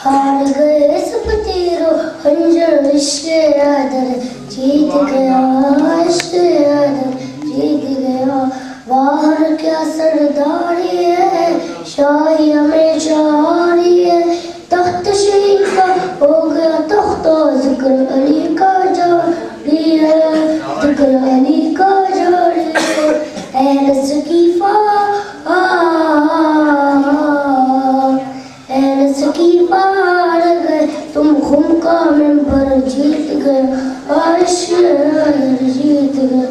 ہار گئے سب تیرو خنجر عشق عادل جیت گیا عشق عادل جیت گیا باہر کیا سرداری ہے شاہی ہمیں جاری ہے تخت شریف کا ہو گیا تخت ذکر علی کا جاری ہے ذکر علی کا جاری ہے اہل سقیفہ اہل سقیفہ گئے تم خم کا منبر جیت گئے عشق عادل جیت گئے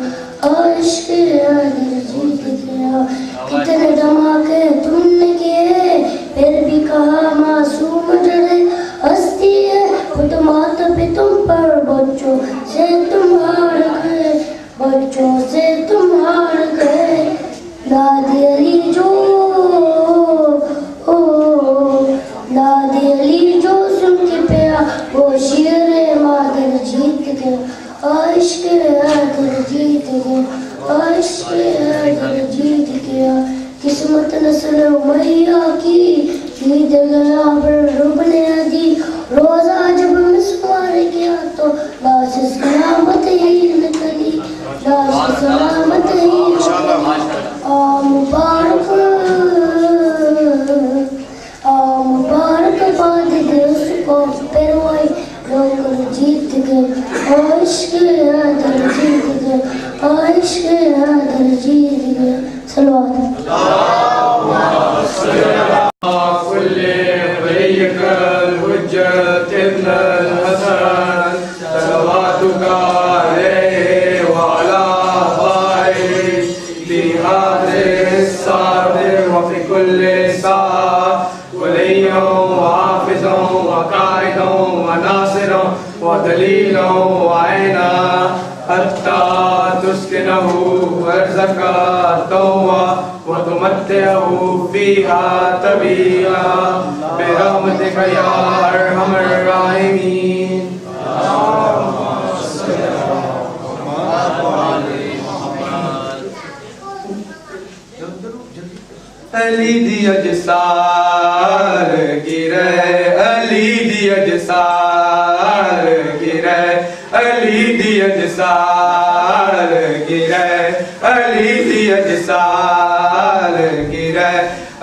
عشق عادل جیت گیا کتنے دھماکے تم نے کیے پھر بھی کہا معصوم ڈرے ہستی ہے خود مات بھی تم پر بچوں سے تم ہار گئے بچوں سے تم ہار گئے دادی علی جو دادی علی جو سن کے پیا وہ شیر مادر جیت گیا عشق عادل جیت گیا عشق عادل جیت گیا قسمت نسل امیہ کی جیت گیا پر رب نے دی روزہ جب مسمار کیا تو لاش سلامت ہی نکلی لاش سلامت ہی مبارک مبارک باد دے اس کو پیروائی لوگ جیت گئے عشق عادل جیت گئے عشق عادل جیت گئے صلوات كل فريق الحجة ابن الحسن صلواتك عليه وعلى آبائه في هذه الساعة وفي كل ساعة وليا وحافظا وقائدا وناصرا ودليلا وعينا حتى تسكنه أرزك التوبة وتمتعه فيها طويلا برحمتك يا أرحم الراحمين. علی دی اجسار گرے علی دی اجسار گرے علی دی اجسار گرے علی دی اجسار گرے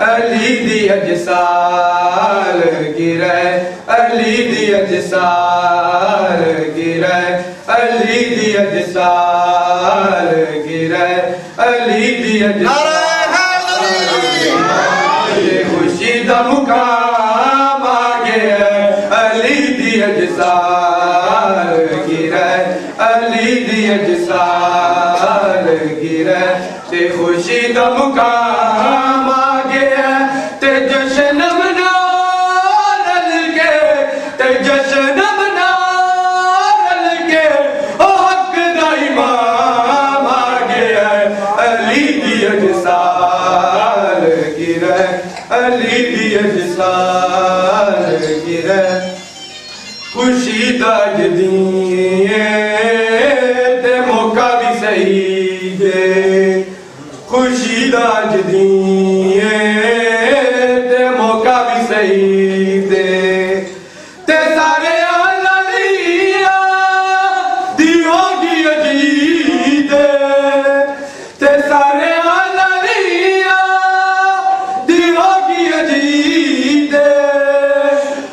علی دی اجسار گرے علی دی اجسار گرے علی دی اجسار گرے علی دی اجسار خوشی دا مقام آگے علی دی اجسار گرے علی دی اجسار گرے تے خوشی دا مقام آگے تے جشن منا رل کے تے جشن منا رل کے او حق دا امام آگے علی دی اجسار گرے علی دی اجسار گرے خوشی دا جدیے تے موقع بھی صحیح دے خوشی دا جدیے تے موقع بھی صحیح دے تے سارے آلیا دی ہوگی عجید تے سارے آلیا دی ہوگی عجید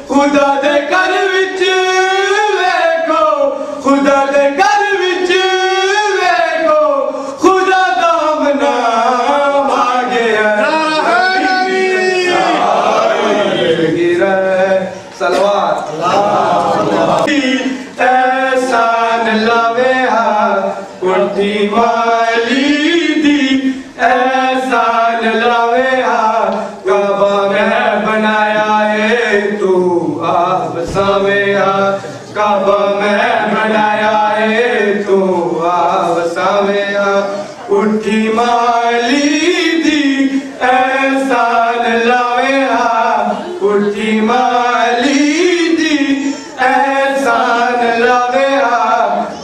خدا دے گھر وچ ویکھو خدا دے گھر وچ ویکھو خدا دا نام آ گیا صلوات احسان لاوے کنٹی والی دی احسان لاوے کعبہ میں بنایا ہے تو آپ سامے کعبہ میں بنایا ہے تو آپ سامے کنٹی مالی دی احسان لاوے کنٹی مالی دی احسان لاوے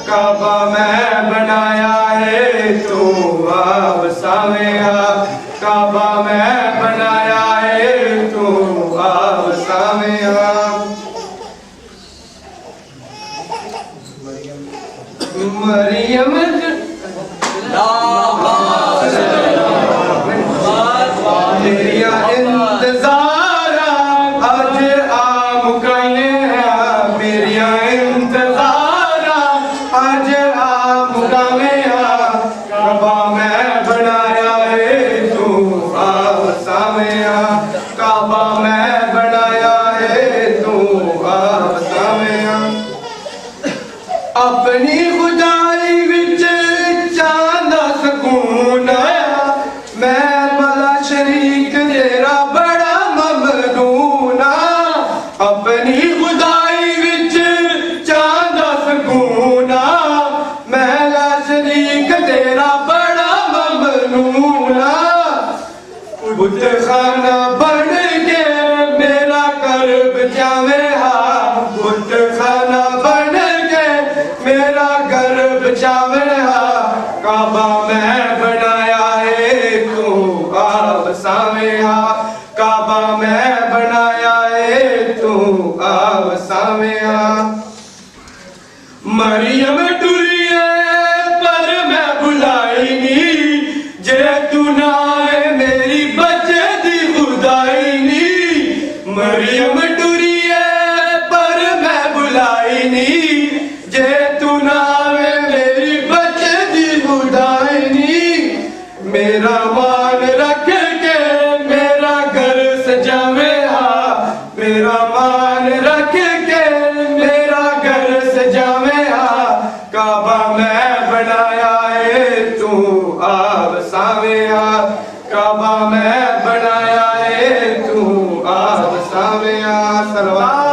کعبہ میں بنایا ہے مریم میرا انتظار آج آ مکانے ہیں میرا انتظار آج آ مکانے ہیں کعبہ میں بنایا ہے تو آ سامیا کعبہ میں بنایا ہے تو آ سامیا اپنی خدائی وچ چاندہ سکون آیا میں بلا شریک تیرا بڑا ممنون اپنی خدائی وچ چاندہ سکون میں لا شریک تیرا بڑا ممنون بت خانہ بن کے میرا کرب جاوے ہاں بت خانہ بن کے میرا گھر بچاوے ہاں کعبہ میں بنایا ہے تو آپ سامے ہاں کعبہ میں بنایا ہے تو آپ سامے ہاں مریم ٹری ہے پر میں بلائی نہیں جے تو نہ آئے میری بچے دی خدائی نہیں مریم ٹری ہے پر میں بلائی نہیں جے تو نہ آوے میری بچے دی خدائی نہیں میرا مان رکھ کے میرا گھر سجاوے ہاں میرا مان رکھ کے میرا گھر سجاوے ہاں کعبہ میں بنایا ہے تو آپ سامے ہاں کعبہ میں بنایا ہے تو آپ سامے ہاں سلوات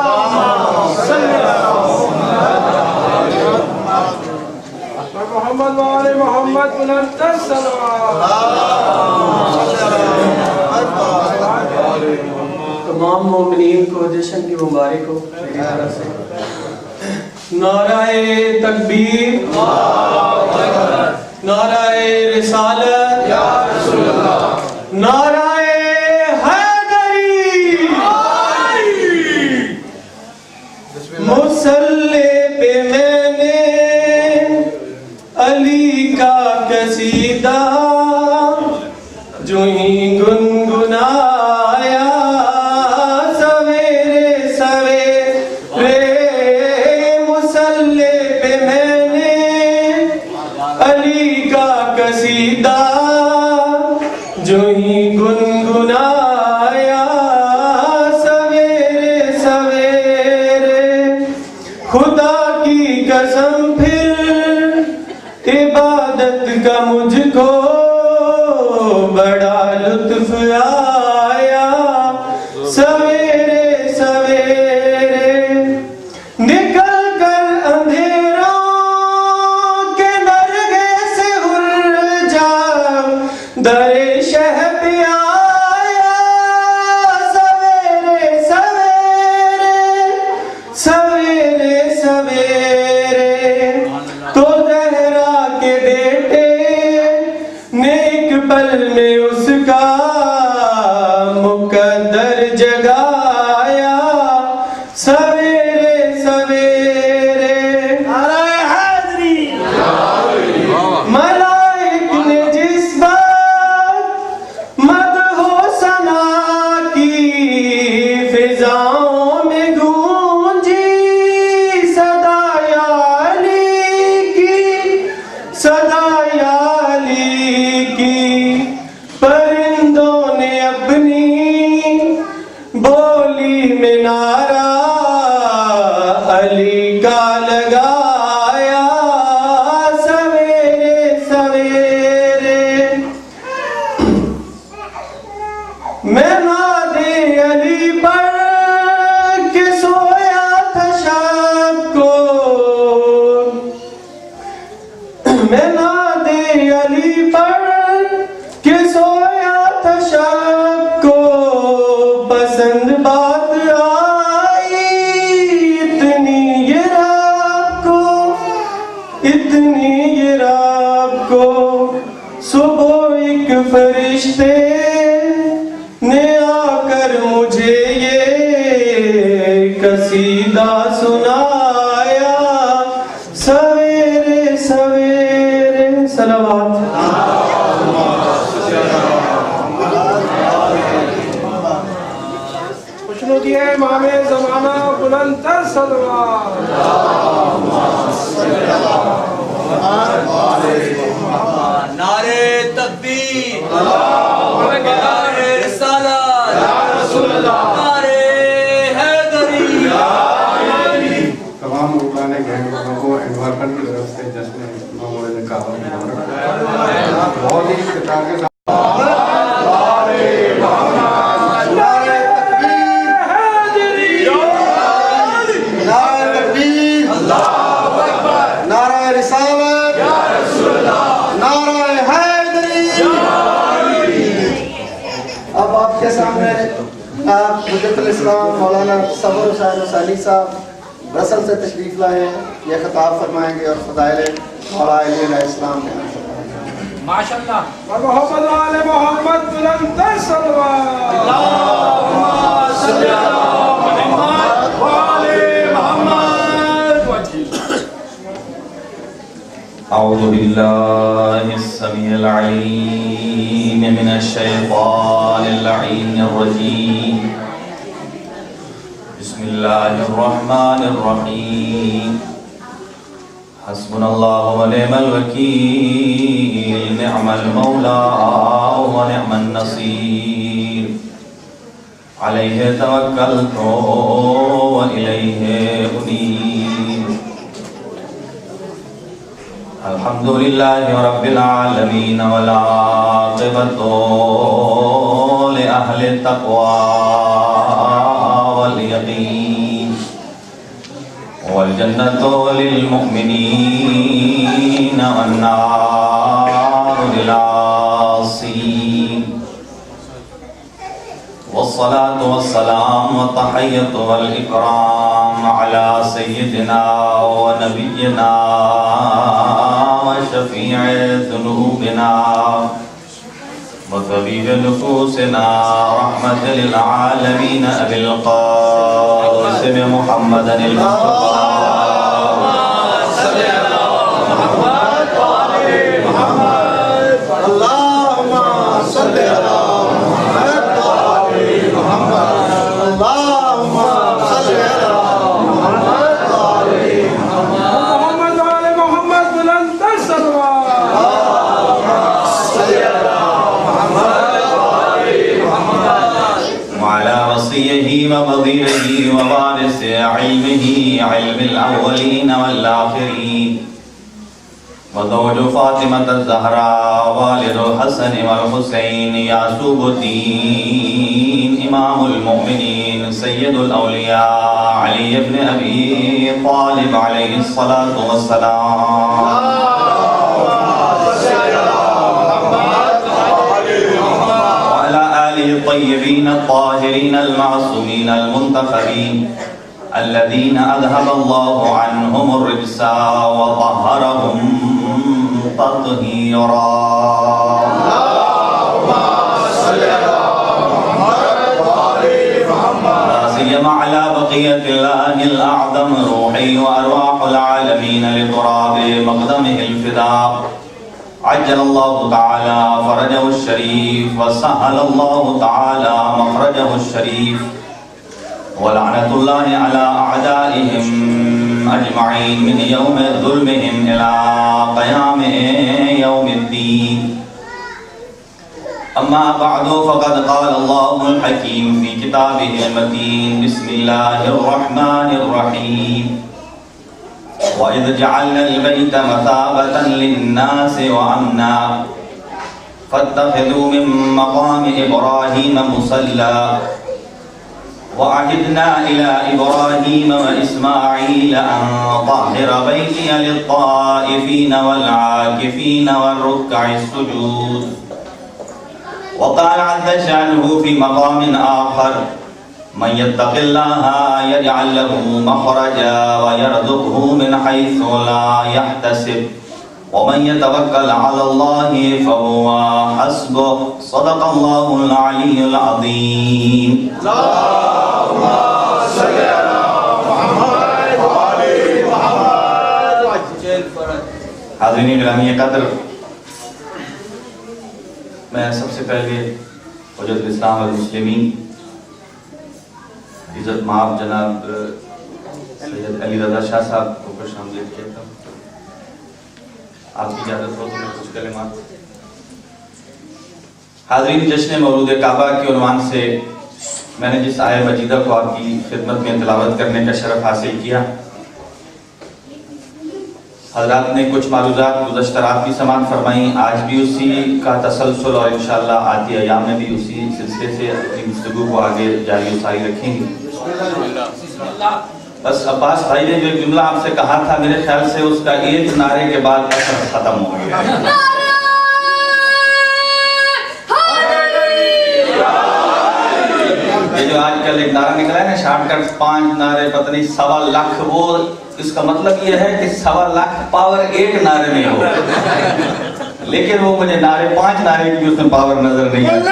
محمد وآل محمد بلند صلوات تمام مومنین کو جشن کی مبارک ہو میری طرف سے نعرہ تکبیر نعرہ رسالت نعرہ حیدری مصلی پہ میں نے علی کا قصیدہ جو ہی گنگنایا سویرے سویرے مصلی پہ میں نے علی کا قصیدہ جو ہی گنگنایا سویرے سویرے خدا کی قسم پھر عبادت کا مجھ کو بڑا لطف آیا سویرے سویرے نکل کر اندھیروں کے نرگے سے ہل جاؤ در شہ پہ آیا سویرے سویرے سویرے سویرے تو زہرا کے بیٹے نیک پل میں اس کا مقدر جگایا سویرے سویرے ملائک نے جس بات مدح و ثنا کی فضاؤں میں گونجی صدا یا علی کی صدا یا علی کی پرندوں نے اپنی بولی میں نعرہ علی کا لگایا سویرے سویرے میں نادے علی پر کہ سویا تھا شب کو میں نادے علی پر کہ سویا تھا شب کو پسند بات آئی اتنی یہ رب کو اتنی یہ رب کو صبح ایک فرشتے نے آ کر مجھے یہ قصیدہ سنایا سویرے صلوات خوشنودی ہے امام زمانہ بلند تر صلوات نعرے تکبیر نعرے رسالت نعرے حیدری تمام اردانے گہن والوں کو انوائرمنٹ کی طرف سے جشن مولد کعبہ مبارک بہت ہی افتخار کے ساتھ اب آپ کے سامنے حجت الاسلام مولانا صبر حسین حسینی صاحب برسل سے تشریف لائے ہیں، یہ خطاب فرمائیں گے اور فضائل مولا علی علیہ السلام کے ماشاءاللہ محمد آل محمد بلند تر صلوات اللہم صلی علی محمد وآل محمد اعوذ باللہ السمیع العلیم من الشیطان اللعین الرجیم بسم اللہ الرحمن الرحیم حسبنا اللہ ونعم الوکیل نعم المولا ونعم النصیر علیہ توکلت وإلیہ انیب الحمدللہ رب العالمین والعاقبۃ لأہل التقوی والیقین والجنة للمؤمنین والنار للعاصین والصلاة والسلام والتحیۃ والإکرام علی سیدنا ونبینا وشفیع ذنوبنا وطبیب نفوسنا رحمت للعالمین ابی القاسم محمد المصطفى محمد آل محمد بلند تر صلوات وعلى وصيه وبضيعه ووارث علمه علم الأولين والآخرين وزوج فاطمة الزهراء والد الحسن والحسين يعقوب الدين إمام المؤمنين سيد الأولياء علي بن أبي طالب عليه الصلاة والسلام الطيبين الطاهرين المعصومين المنتخبين الذين أذهب الله عنهم الرجس وطهرهم تطهيرا لا سيما على بقية الله الأعظم روحي وأرواح العالمين لتراب مقدمه الفداء عجل الله تعالى فرجه الشريف وسهل الله تعالى مخرجه الشريف ولعنة الله على أعدائهم أجمعين من يوم ظلمهم إلى قيام يوم الدين أما بعد فقد قال الله الحكيم في كتابه المتين بسم الله الرحمن الرحيم وَإِذْ جَعَلْنَا الْبَيْتَ مَثَابَةً لِلنَّاسِ وَأَمْنًا فَاتَّخِذُوا مِن مَّقَامِ إِبْرَاهِيمَ مُصَلًّى وَعَهِدْنَا إِلَى إِبْرَاهِيمَ وَإِسْمَاعِيلَ أَن طَهِّرَ بَيْتِيَ لِلطَّائِفِينَ وَالْعَاكِفِينَ وَالرُّكَّعِ السُّجُودِ وقال عز شأنه في مقام آخر من يتق الله يجعل له مخرجا ويرزقه من حيث لا يحتسب ومن يتوكل على الله فهو حسبه صدق الله العلي العظيم اللهم صل على محمد وعلى محمد حاضرین گرامی قدر، میں سب سے پہلے حجت الاسلام والمسلمین عزت مآب جناب سید علی رضا شاہ صاحب کو خوش آمدید کہتا ہوں۔ آپ کی اجازت ہو تو میں کچھ کلمات۔ حاضرین، جشن مولود کعبہ کے عنوان سے میں نے جس آیہ مجیدہ کو آپ کی خدمت میں تلاوت کرنے کا شرف حاصل کیا، حضرات نے کچھ معلومات گزشتہ رات بھی سماعت فرمائیں، آج بھی اسی کا تسلسل اور انشاءاللہ آتی ایام میں بھی اسی سلسلے سے اپنی گفتگو کو آگے جاری و ساری رکھیں گے۔ بس عباس بھائی نے جو ایک جملہ آپ سے کہا تھا، میرے خیال سے اس کا ایک نعرے کے بعد اثر ختم ہو گیا۔ یہ جو آج کل ایک نعرہ نکلا ہے نا، شارٹ کٹ 5 نعرے پتہ نہیں 1.25 لاکھ، وہ اس کا مطلب یہ ہے کہ 1.25 لاکھ پاور ایک نعرے میں ہو، لیکن وہ مجھے 5 نعرے کی اس میں پاور نظر نہیں آتی۔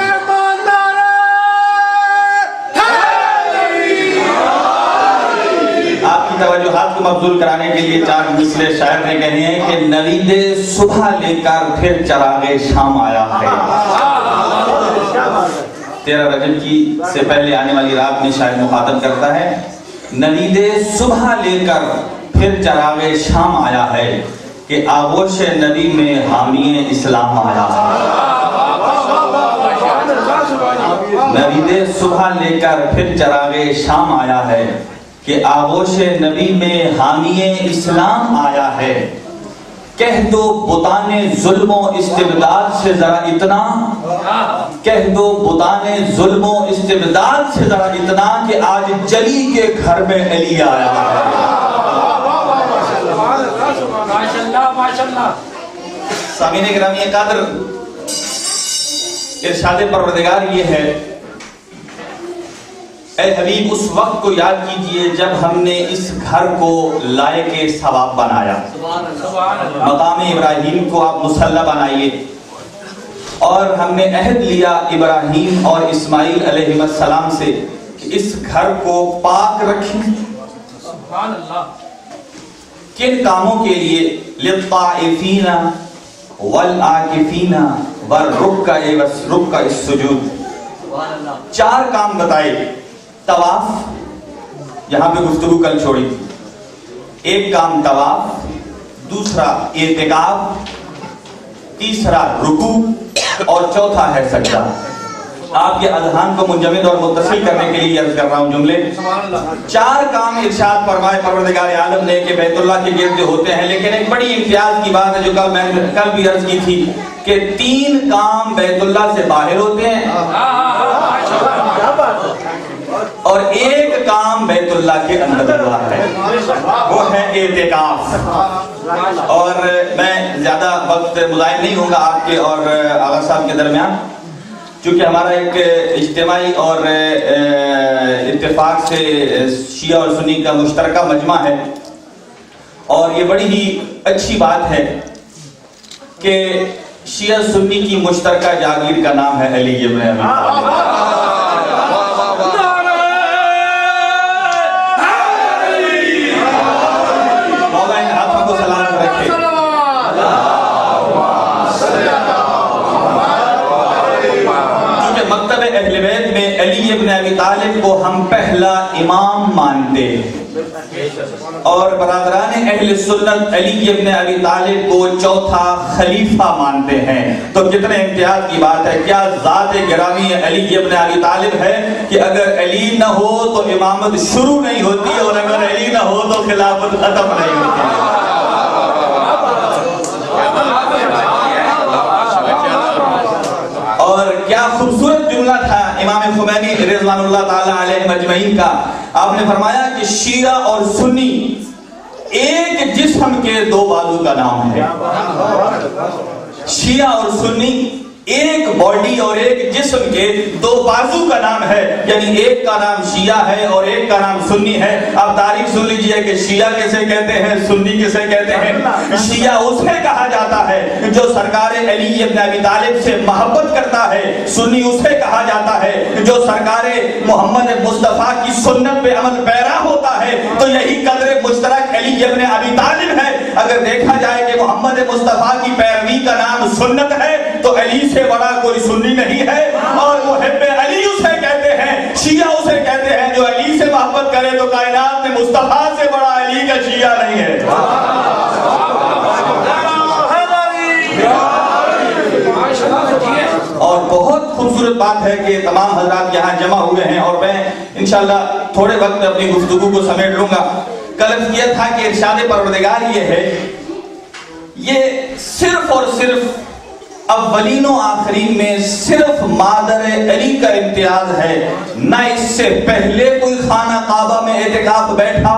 آپ کی توجہات کو مبذول کرانے کے لیے 4 مثلیں شاعر نے کہی ہیں کہ نوید صبح لے کر پھر چراغ شام آیا ہے۔ 13 رجب کی سے پہلے آنے والی رات میں شاعر مخاطب کرتا ہے، نوید صبح لے کر پھر چراغ شام آیا ہے کہ آغوش نبی میں حامی اسلام آیا ہے۔ نوید صبح لے کر پھر چراغ شام آیا ہے کہ آغوش نبی میں حامی اسلام آیا ہے۔ کہہ دو بتان ظلم و استبداد سے ذرا اتنا، کہہ دو بتان ظلم و استبداد سے ذرا اتنا کہ آج جلی کے گھر میں علی آیا ہے۔ سامعین گرامی قدر، ارشاد پروردگار یہ ہے، اے حبیب اس وقت کو یاد کیجئے جب ہم نے اس گھر کو لائق ثواب بنایا۔ مقام ابراہیم کو آپ مصلی بنائیے، اور ہم نے عہد لیا ابراہیم اور اسماعیل علیہ السلام سے کہ اس گھر کو پاک رکھیں۔ کن کاموں کے لیے؟ للطائفین والعاکفین والرکع السجود۔ 4 کام بتائے۔ طواف، یہاں پہ گفتگو کل چھوڑی تھی، ایک کام طواف، دوسرا اعتکاف، تیسرا رکوع اور چوتھا ہے سجدہ۔ آپ کے اذہان کو منجمد اور متصل کرنے کے لیے عرض کر رہا ہوں جملے۔ 4 کام ارشاد فرمائے پروردگار عالم نے کہ بیت اللہ کے گرد ہوتے ہیں، لیکن ایک بڑی امتیاز کی بات ہے جو میں نے کل بھی عرض کی تھی کہ 3 کام بیت اللہ سے باہر ہوتے ہیں اور ایک کام بیت اللہ کے اندر ہوا ہے، وہ ہے اعتکاف۔ اور میں زیادہ وقت مضاعف نہیں ہوں گا آپ کے اور آغا صاحب کے درمیان، چونکہ ہمارا ایک اجتماعی اور اتفاق سے شیعہ اور سنی کا مشترکہ مجمع ہے، اور یہ بڑی ہی اچھی بات ہے کہ شیعہ سنی کی مشترکہ جاگیر کا نام ہے علی ابن ابی طالب۔ اہل بیت میں علی ابن ابی طالب کو ہم پہلا امام مانتے ہیں، اور برادران اہل سنت علی ابن ابی طالب کو چوتھا خلیفہ مانتے ہیں۔ تو کتنے امتیاز کی بات ہے، کیا ذات گرامی علی ابن ابی طالب ہے کہ اگر علی نہ ہو تو امامت شروع نہیں ہوتی، اور اگر علی نہ ہو تو خلافت ختم نہیں ہوتی۔ اور کیا خوبصورت جملہ تھا امام خمینی رضوان اللہ تعالی علیہ مجمعین کا۔ آپ نے فرمایا کہ شیعہ اور سنی ایک جسم کے 2 بازو کا نام ہے۔ شیعہ اور سنی ایک باڈی اور ایک جسم کے 2 بازو کا نام ہے، یعنی ایک کا نام شیعہ ہے اور ایک کا نام سنی ہے۔ اب تاریخ سن لیجئے کہ شیعہ کسے کہتے ہیں، سنی کسے کہتے ہیں۔ شیعہ اسے کہا جاتا ہے جو سرکار علی ابن ابی طالب سے محبت کرتا ہے، سنی اسے کہا جاتا ہے جو سرکار محمد مصطفیٰ کی سنت پہ عمل پیرا ہوتا ہے۔ تو یہی قدر مشترک علی ابن ابی طالب ہے اگر دیکھا جائے کہ محمد مصطفیٰ کی پیروی کا نام سنت ہے تو علی سے بڑا کوئی سنی نہیں ہے، اور محب علی اسے کہتے ہیں، شیعہ اسے کہتے ہیں جو علی سے محبت کرے تو کائنات میں مصطفیٰ سے بڑا علی کا شیعہ نہیں ہے۔ اور بہت خوبصورت بات ہے کہ تمام حضرات یہاں جمع ہوئے ہیں، اور میں انشاءاللہ تھوڑے وقت میں اپنی گفتگو کو سمیٹ لوں گا۔ کل کیا تھا کہ ارشاد پروردگار یہ ہے، یہ صرف اور صرف اولین و آخرین میں صرف مادر علی کا امتیاز ہے، نہ اس سے پہلے کوئی خانہ کعبہ میں اعتکاف بیٹھا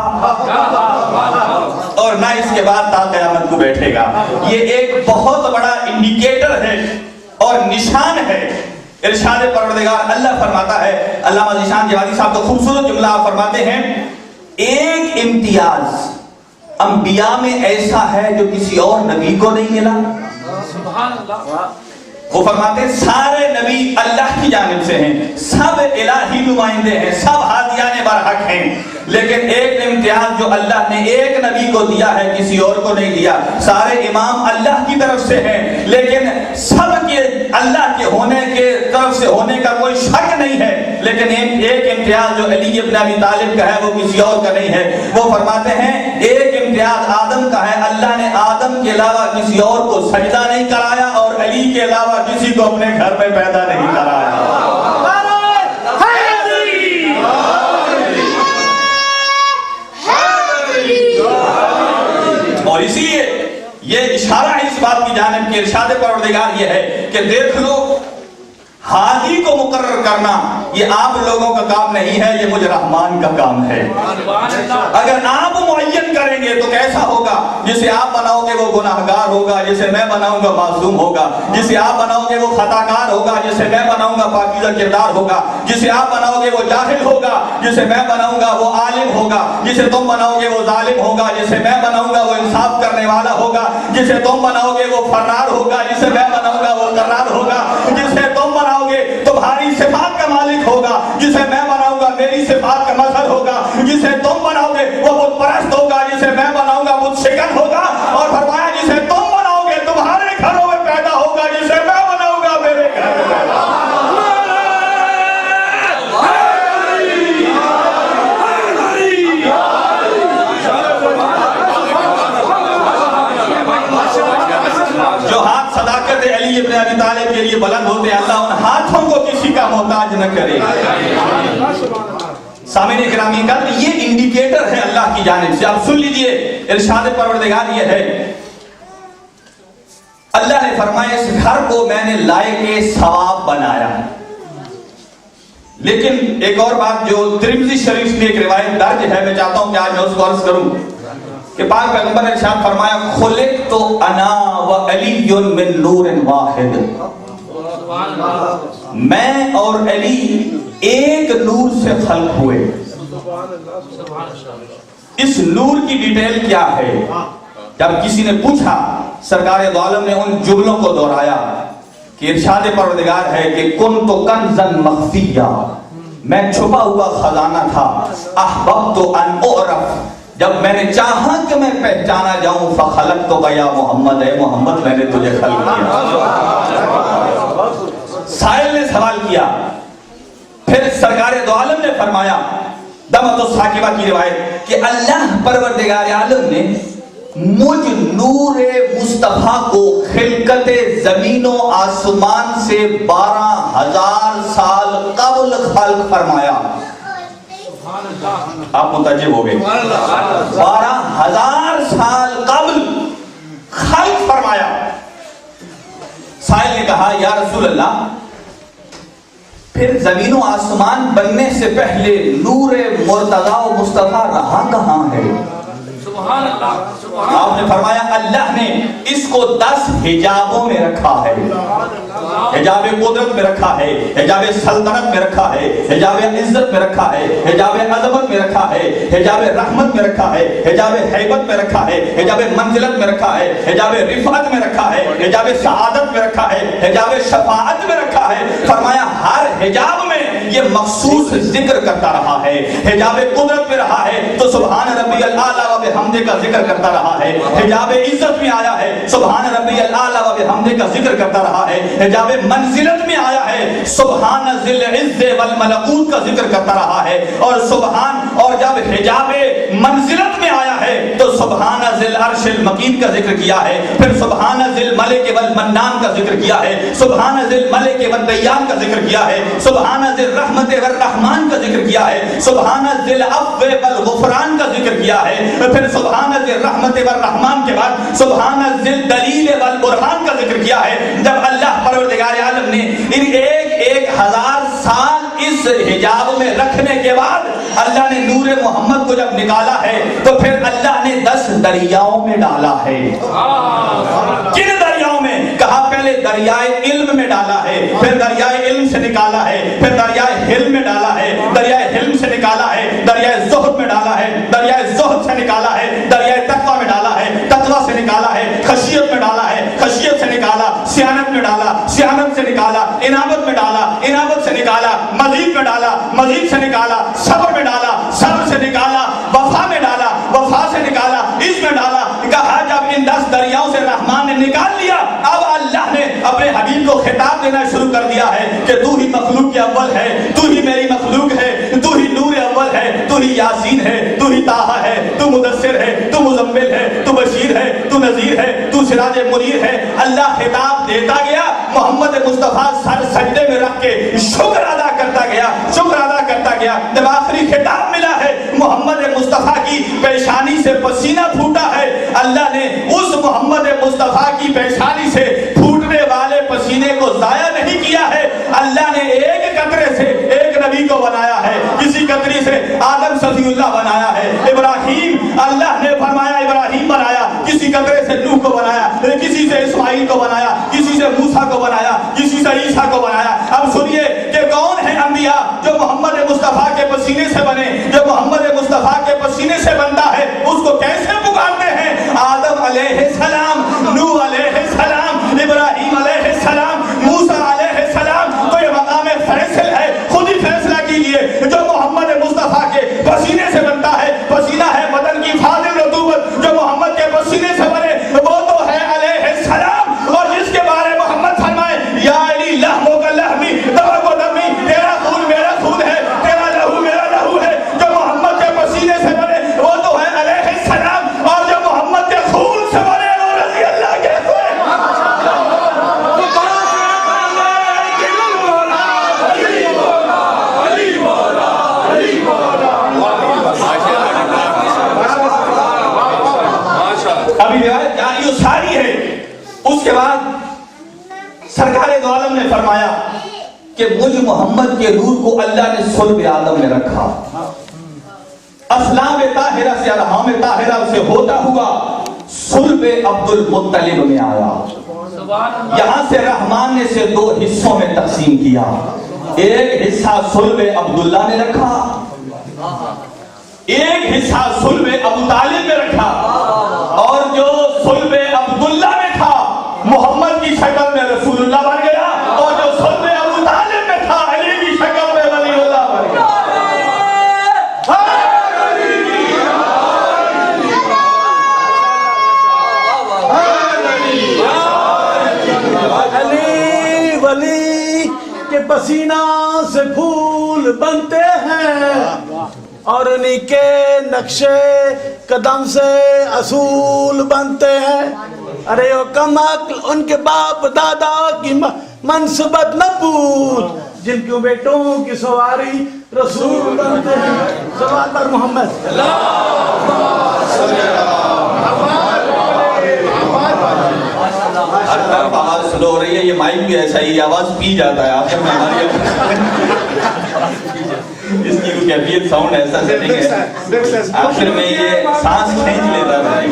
اور نہ اس کے بعد تا قیامت کو بیٹھے گا۔ یہ ایک بہت بڑا انڈیکیٹر ہے اور نشان ہے۔ ارشاد پروردگار اللہ فرماتا ہے، علامہ ذیشان جوادی صاحب تو خوبصورت جملہ آپ فرماتے ہیں، ایک امتیاز انبیاء میں ایسا ہے جو کسی اور نبی کو نہیں ملا۔ وہ فرماتے ہیں سارے نبی اللہ کی جانب سے ہیں، سب الہی نمائندے ہیں، سب ہادیان برحق ہیں، لیکن ایک امتیاز جو اللہ نے ایک نبی کو دیا ہے کسی اور کو نہیں دیا۔ سارے امام اللہ کی طرف سے ہیں، لیکن سب کے اللہ کے ہونے کے طرف سے ہونے کا کوئی شک نہیں ہے، لیکن ایک امتیاز جو علی ابن ابی طالب کا ہے وہ کسی اور کا نہیں ہے۔ وہ فرماتے ہیں ایک امتیاز آدم کا ہے، اللہ نے آدم کے علاوہ کسی اور کو سجدہ نہیں کرایا اور علی کے علاوہ کسی کو اپنے گھر میں پیدا نہیں کرایا۔ اور اسی لیے یہ اشارہ ہے اس بات کی جانب کہ ارشاد پروردگار یہ ہے کہ دیکھ لو، ہادی کو مقرر کرنا یہ آپ لوگوں کا کام نہیں ہے، یہ مجھ رحمان کا کام ہے۔ اگر آپ معین کریں گے تو کیسا ہوگا؟ جسے آپ بناؤ گے وہ گناہگار ہوگا، جسے میں بناؤں گا معصوم ہوگا، جسے آپ بناؤ گے وہ خطاکار ہوگا، جسے میں بناؤں گا پاکیزہ کردار ہوگا، جسے آپ بناؤ گے وہ جاہل ہوگا، جسے میں بناؤں گا وہ عالم ہوگا، جسے تم بناؤ گے وہ ظالم ہوگا، جسے میں بناؤں گا وہ انصاف کرنے والا ہوگا، جسے تم بناؤ گے وہ فرار ہوگا، جسے میں بناؤں گا وہ قرار ہوگا، جسے تم بناؤ گے تمہاری صفات کا مالک ہوگا، جسے میں بناؤں گا میری صفات کا مظہر ہوگا، جسے تم بناؤ گے وہ بت پرست ہوگا، جسے میں بناؤں گا بت شکن ہوگا، اور فرمایا جسے تم بناؤ گے تمہارے گھروں میں پیدا ہوگا، جسے میں بناؤں گا میرے گھر میں پیدا جو ہاتھ صداقت علی ابن ابی طالب کے لیے بلند ہوتے ہیں، اللہ ان ہاتھوں کو کسی کا محتاج نہ کرے۔ سامعین گرامی قدر، یہ انڈیکیٹر ہے اللہ کی جانب سے۔ آپ سن لیجئے ارشاد پروردگار یہ ہے، اللہ نے فرمایا اس گھر کو میں نے لائق ثواب بنایا۔ لیکن ایک اور بات جو ترمذی شریف میں ایک روایت درج ہے، میں چاہتا ہوں کہ آج میں اس کو عرض کروں کہ پاک پیغمبر نے ارشاد فرمایا خلقت انا وعلی من نور واحد، میں اور علی ایک نور سے خلق ہوئے۔ اس نور کی ڈیٹیل کیا ہے؟ جب کسی نے پوچھا، سرکار دو عالم نے ان جملوں کو دہرایا کہ ارشاد پروردگار ہے کہ کنت کنزا مخفیا، میں چھپا ہوا خزانہ تھا، احببت ان اعرف، جب میں نے چاہا کہ میں پہچانا جاؤں، فخلقتک یا محمد، اے محمد میں نے تجھے خلق کیا۔ سائل نے سوال کیا، پھر سرکار دو عالم نے فرمایا، دمت الثاقبہ کی روایت کہ اللہ پروردگار عالم نے مجھ نور مصطفیٰ کو خلقت زمین و آسمان سے 12,000 سال قبل خلق فرمایا۔ آپ متعجب ہو گئے، 12,000 سال قبل خلق فرمایا۔ سائل نے کہا یا رسول اللہ، پھر زمین و آسمان بننے سے پہلے نور مرتضیٰ و مصطفیٰ رہا کہاں ہے؟ آپ نے فرمایا اللہ نے اس کو 10 حجابوں میں رکھا ہے، حجاب قدرت میں رکھا ہے، حجاب سلطنت میں رکھا ہے، حجاب عزت میں رکھا ہے، حجاب عظمت میں رکھا ہے، حجاب رحمت میں رکھا ہے، حجاب حیبت میں رکھا ہے، حجاب منزلت میں رکھا ہے، حجاب رفعت میں رکھا ہے، حجاب سعادت میں رکھا ہے، حجاب شفاعت میں رکھا ہے۔ فرمایا ہر حجاب میں یہ مخصوص ذکر کرتا رہا ہے. حجاب قدرت میں رہا ہے تو سبحان ربی الاعلی و بحمدہ کا ذکر کرتا رہا ہے. حجاب عزت میں آیا ہے سبحان ربی الاعلی و بحمدہ کا ذکر کرتا رہا ہے. حجاب منزلت میں آیا ہے سبحان ذی العز والملکوت کا ذکر کرتا رہا ہے. اور جب حجاب منزلت میں آیا ہے تو سبحان ذی العرش المقیم کا ذکر کیا ہے. پھر سبحان ذی الملک والمنان کا ذکر کیا ہے. سبحان ذی الملک والدیان کا ذکر کیا ہے. سبحان ذی الرحمت والرحمان کا ذکر کیا ہے. سبحان ذی العفو والغفران کا ذکر کیا ہے. پھر سبحان ذی الرحمت والرحمان کے بعد سبحان ذی الدلیل والبرہان کا ذکر کیا ہے. جب اللہ پروردگار عالم نے ان 1000 سال اس حجاب میں رکھنے کے بعد اللہ نے نور محمد کو جب نکالا ہے تو پھر اللہ نے 10 دریاؤں میں ڈالا ہے. کن دریاؤں میں؟ کہا پہلے دریائے علم میں ڈالا ہے, پھر دریائے علم سے نکالا ہے, پھر دریائے حلم میں ڈالا ہے, دریائے حلم سے نکالا ہے, دریائے زہد میں ڈالا ہے, دریائے زہد سے نکالا ہے, دریائے تقوی میں ڈالا ہے, تقوی سے نکالا ہے, خشیت میں ڈالا ہے, خشیت سے نکالا, سیانت میں ڈالا, سیانت سے نکالا, انابت میں ڈالا, انابت سے نکالا, مزید میں ڈالا, مزید سے نکالا, صبر میں ڈالا, صبر سے نکالا, وفا میں ڈالا, وفا سے نکالا, اس میں ڈالا. کہا جب ان 10 دریاؤں سے رحمان نے نکال لیا اب اللہ نے اپنے حبیب کو خطاب دینا شروع کر دیا ہے کہ تو ہی مخلوق کے اول ہے, تو ہی میری مخلوق ہے, تو ہی نور اول ہے, تو ہی یاسین ہے, تو ہی طٰہٰ ہے, تو مدثر ہے, تو مزمل ہے, تو بشیر ہے, تو نذیر ہے, تو سراج منیر ہے. اللہ خطاب دیتا گیا, محمد مصطفیٰ سر سجدے میں رکھ کے شکر ادا کرتا گیا, شکر ادا کرتا گیا. جب آخری خطاب ملا ہے محمد مصطفیٰ کی پیشانی سے پسینہ پھوٹا ہے, اللہ نے اس محمد مصطفیٰ کی پیشانی سے پھوٹنے والے پسینے کو ضائع نہیں کیا ہے. اللہ نے ایک قطرے سے ایک نبی کو بنایا ہے, کسی قطری سے آدم صفی اللہ بنایا ہے, ابراہیم اللہ نے فرمایا ابراہیم بنایا, کسی قطرے سے نوح کو بنایا, کسی سے اسماعیل کو بنایا, کسی سے موسیٰ کو بنایا, کسی سے عیسیٰ کو بنایا. اب سنیے کہ کون ہے انبیاء جو محمد مصطفیٰ کے پسینے سے بنے. جو محمد مصطفیٰ کے پسینے سے بنتا ہے اس کو کیسے پکارتے ہیں؟ آدم علیہ السلام, نوح علیہ السلام, ابراہیم علیہ السلام, موسیٰ علیہ السلام. تو یہ مقام فیصل ہے, خود ہی فیصلہ کیجئے. جو محمد مصطفیٰ کے پسینے سے بنتا ہے, پسینہ ہے بدن کی فاضل رطوبت, جو محمد کے پسینے سے بنے وہ تو ہے علیہ السلام. اور جس کے بارے محمد فرمائے یا علی لحمو کا لحمی دمک و دمی, تیرا خون میرا خون ہے, تیرا لہو میرا لہو ہے. جو محمد کے پسینے سے بنے وہ تو ہے علیہ السلام, اور جو محمد کے خون سے بنے وہ رضی اللہ کے ہوئے. ابھی روایت جاری و ساری ہے. اس کے بعد سرکار دو عالم نے فرمایا کہ مجھ محمد کے نور کو اللہ نے صلب آدم میں رکھا, اسلام طاہرہ سے ارحام طاہرہ سے ہوتا ہوا صلب عبد المطلب میں آیا. یہاں سے رحمان نے اسے 2 حصوں میں تقسیم کیا. ایک حصہ صلب عبداللہ نے رکھا, ایک حصہ صلب ابو طالب میں رکھا, اور جو صلب عبداللہ میں تھا محمد کی شکل میں رسول اللہ بن گیا, اور جو صلب ابو طالب میں تھا علی کی شکل میں ولی اللہ بن گیا. علی ولی کے پسینہ سے پھول بنتے ہیں اور انہی کے نقشے قدم سے اصول بنتے ہیں. ارے او کم عقل, ان کے باپ دادا کی منصبت نہ پوچھ, جن کے بیٹوں کی سواری رسول بنتے ہیں. صلوات پر محمد. ہر طرف آواز سلو ہو رہی ہے, یہ مائک بھی ایسا ہی آواز پی جاتا ہے آخر میں ہماری اس کی کوئی کیفیت ساؤنڈ ایسا سیٹنگ ہے آخر میں یہ سانس کھینچ لیتا ہے.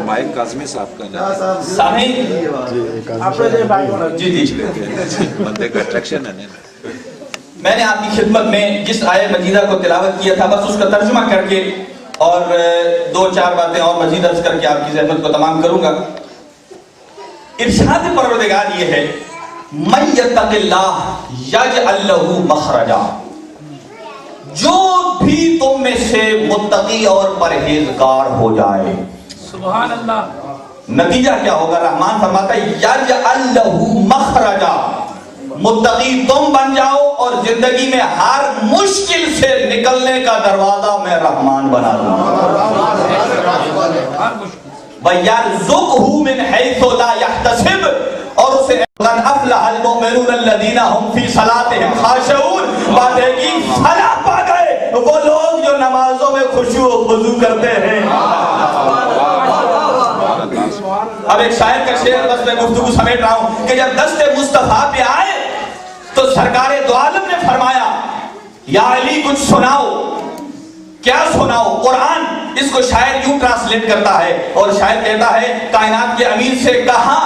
مائک کاظمی صاحب کا نام سامعین جی بندے کا اٹریکشن ہے. میں نے آپ کی خدمت میں جس آیہ مجیدہ کو تلاوت کیا تھا بس اس کا ترجمہ کر کے اور 2-4 باتیں اور مزید عرض کر کے آپ کی زحمت کو تمام کروں گا. ارشاد پروردگار یہ ہے من یتق اللہ یجعل لہ مخرجا، جو بھی تم میں سے متقی اور پرہیزگار ہو جائے، سبحان اللہ، نتیجہ کیا ہوگا؟ رحمان فرماتا ہے یجعل لہ مخرجا، متقی تم بن جاؤ اور زندگی میں ہر مشکل سے نکلنے کا دروازہ میں رحمان بنا دوں وَيَرْزُقْهُ مِنْ حَيْثُ لَا يَحْتَسِبُ، اور اسے قَدْ أَفْلَحَ الْمُؤْمِنُونَ الَّذِينَ هُمْ فِي صَلَاتِهِمْ خَاشِعُونَ، بات ہے کہ فلاح پا گئے وہ لوگ جو نمازوں میں خشوع و خضوع کرتے ہیں۔ اب ایک شاعر کا شعر بس میں گفتگو سمیٹ رہا ہوں کہ جب دست مصطفیٰ پہ آئے تو سرکار دو عالم نے فرمایا یا علی کچھ سناؤ۔ کیا سناؤ؟ قرآن۔ اس کو شاعر یوں ٹرانسلیٹ کرتا ہے اور شاعر کہتا ہے کائنات کے امیر سے کہا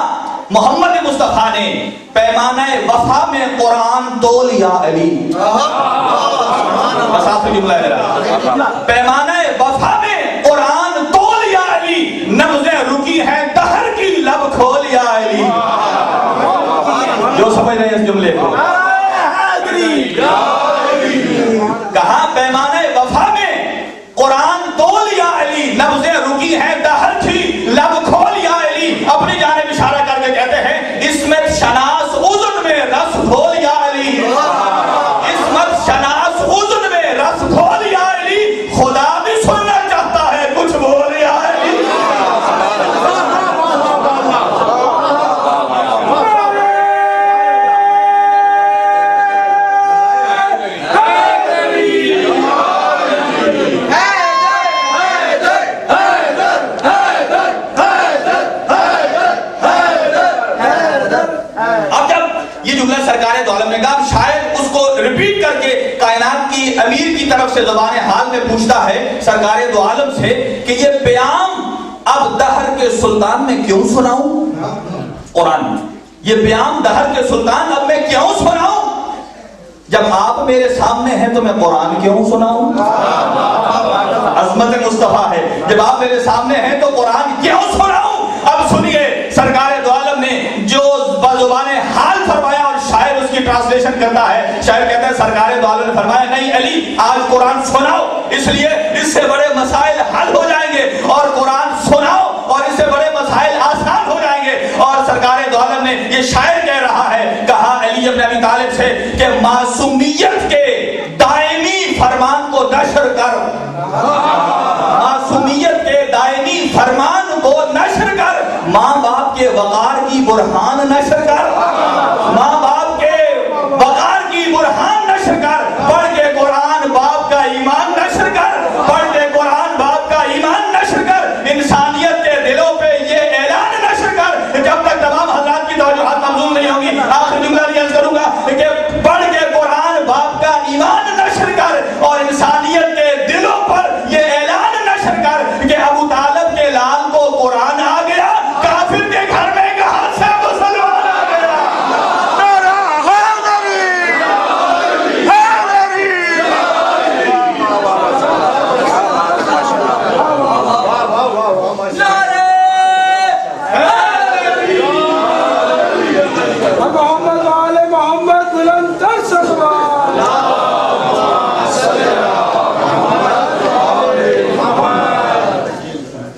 محمد مصطفیٰ نے پیمانہ وفا میں قرآن تول یا علی۔ بس آپ سے جملہ ہے، پیمانہ وفا میں قرآن تول یا علی، نبضیں رکی ہیں دہر کی لب کھول یا علی۔ جو سمجھ رہے ہیں اس جملے کو، کہا پیمانہ وفا میں قرآن تول یا علی، نبضیں رکی ہیں دہر کی لب کھول یا علی۔ اپنی جانب اشارہ کر کے کہتے ہیں عصمت شناس اذن میں رس کھول یا علی، عصمت شناس اذن میں رس کھول یا علی، خدا بھی سننا چاہتا ہے کچھ بول یا علی۔ سرکار دو عالم نے کہا شاید اس کو ریپیٹ کر کے کائنات کی امیر کی طرف سے زبان حال میں پوچھتا ہے سرکار دو عالم سے کہ یہ پیام اب دہر کے سلطان میں کیوں سناؤں؟ قرآن، یہ پیام دہر کے سلطان اب میں کیوں سناؤں؟ جب آپ میرے سامنے ہیں تو میں قرآن کیوں سناؤں؟ عظمت مصطفیٰ ہے، جب آپ میرے سامنے ہیں تو قرآن کیوں سناؤں؟ اب سنیے سرکار دو عالم نے جو زبان حال فرمایا اور شاعر اس کی ٹرانسلیشن کرتا ہے۔ شاعر کہتا ہے سرکار دو عالم نے فرمایا نہیں علی آج قرآن سناؤ، اس لیے اس سے بڑے مسائل حل ہو جائیں گے، اور قرآن سناؤ اور اس سے بڑے مسائل آسان ہو جائیں گے۔ اور سرکار دو عالم نے یہ شاعر کہہ رہا ہے، کہا علی ابن ابی طالب سے کہ معصومیت کے دائمی فرمان کو نشر کر، معصومیت کے دائمی فرمان کو نشر کر، ماں باپ کے وقار کی برہان نشر کر، ماں باپ کے وقار کی برہان نشر کر، پڑھ کے قرآن باپ کا ایمان نشر کر، پڑھ کے قرآن باپ کا ایمان نشر کر، انسانیت کے دلوں پہ یہ اعلان نشر کر۔ جب تک تمام حضرات کی توجہات مبذول نہیں ہوگی آخر جملہ عرض کروں گا کہ پڑھ کے قرآن باپ کا ایمان نشر کر اور انسانیت کے دلوں پر یہ اعلان نشر کر کہ ابو طالب کے لال کو قرآن آ گیا، کافر کے گھر میں کہاں سے مسلمان آ گیا۔ محمد والے محمد بلند تر سلوات۔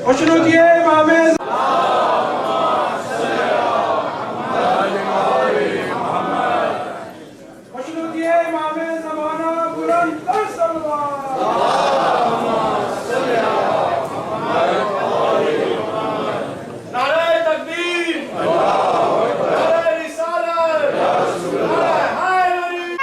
خوشنود یہ امام خوشنود یہ امام زمانہ بلند تر سلوات۔ نعرہ تکبیر، نعرہ رسالت، نعرہ حیدری۔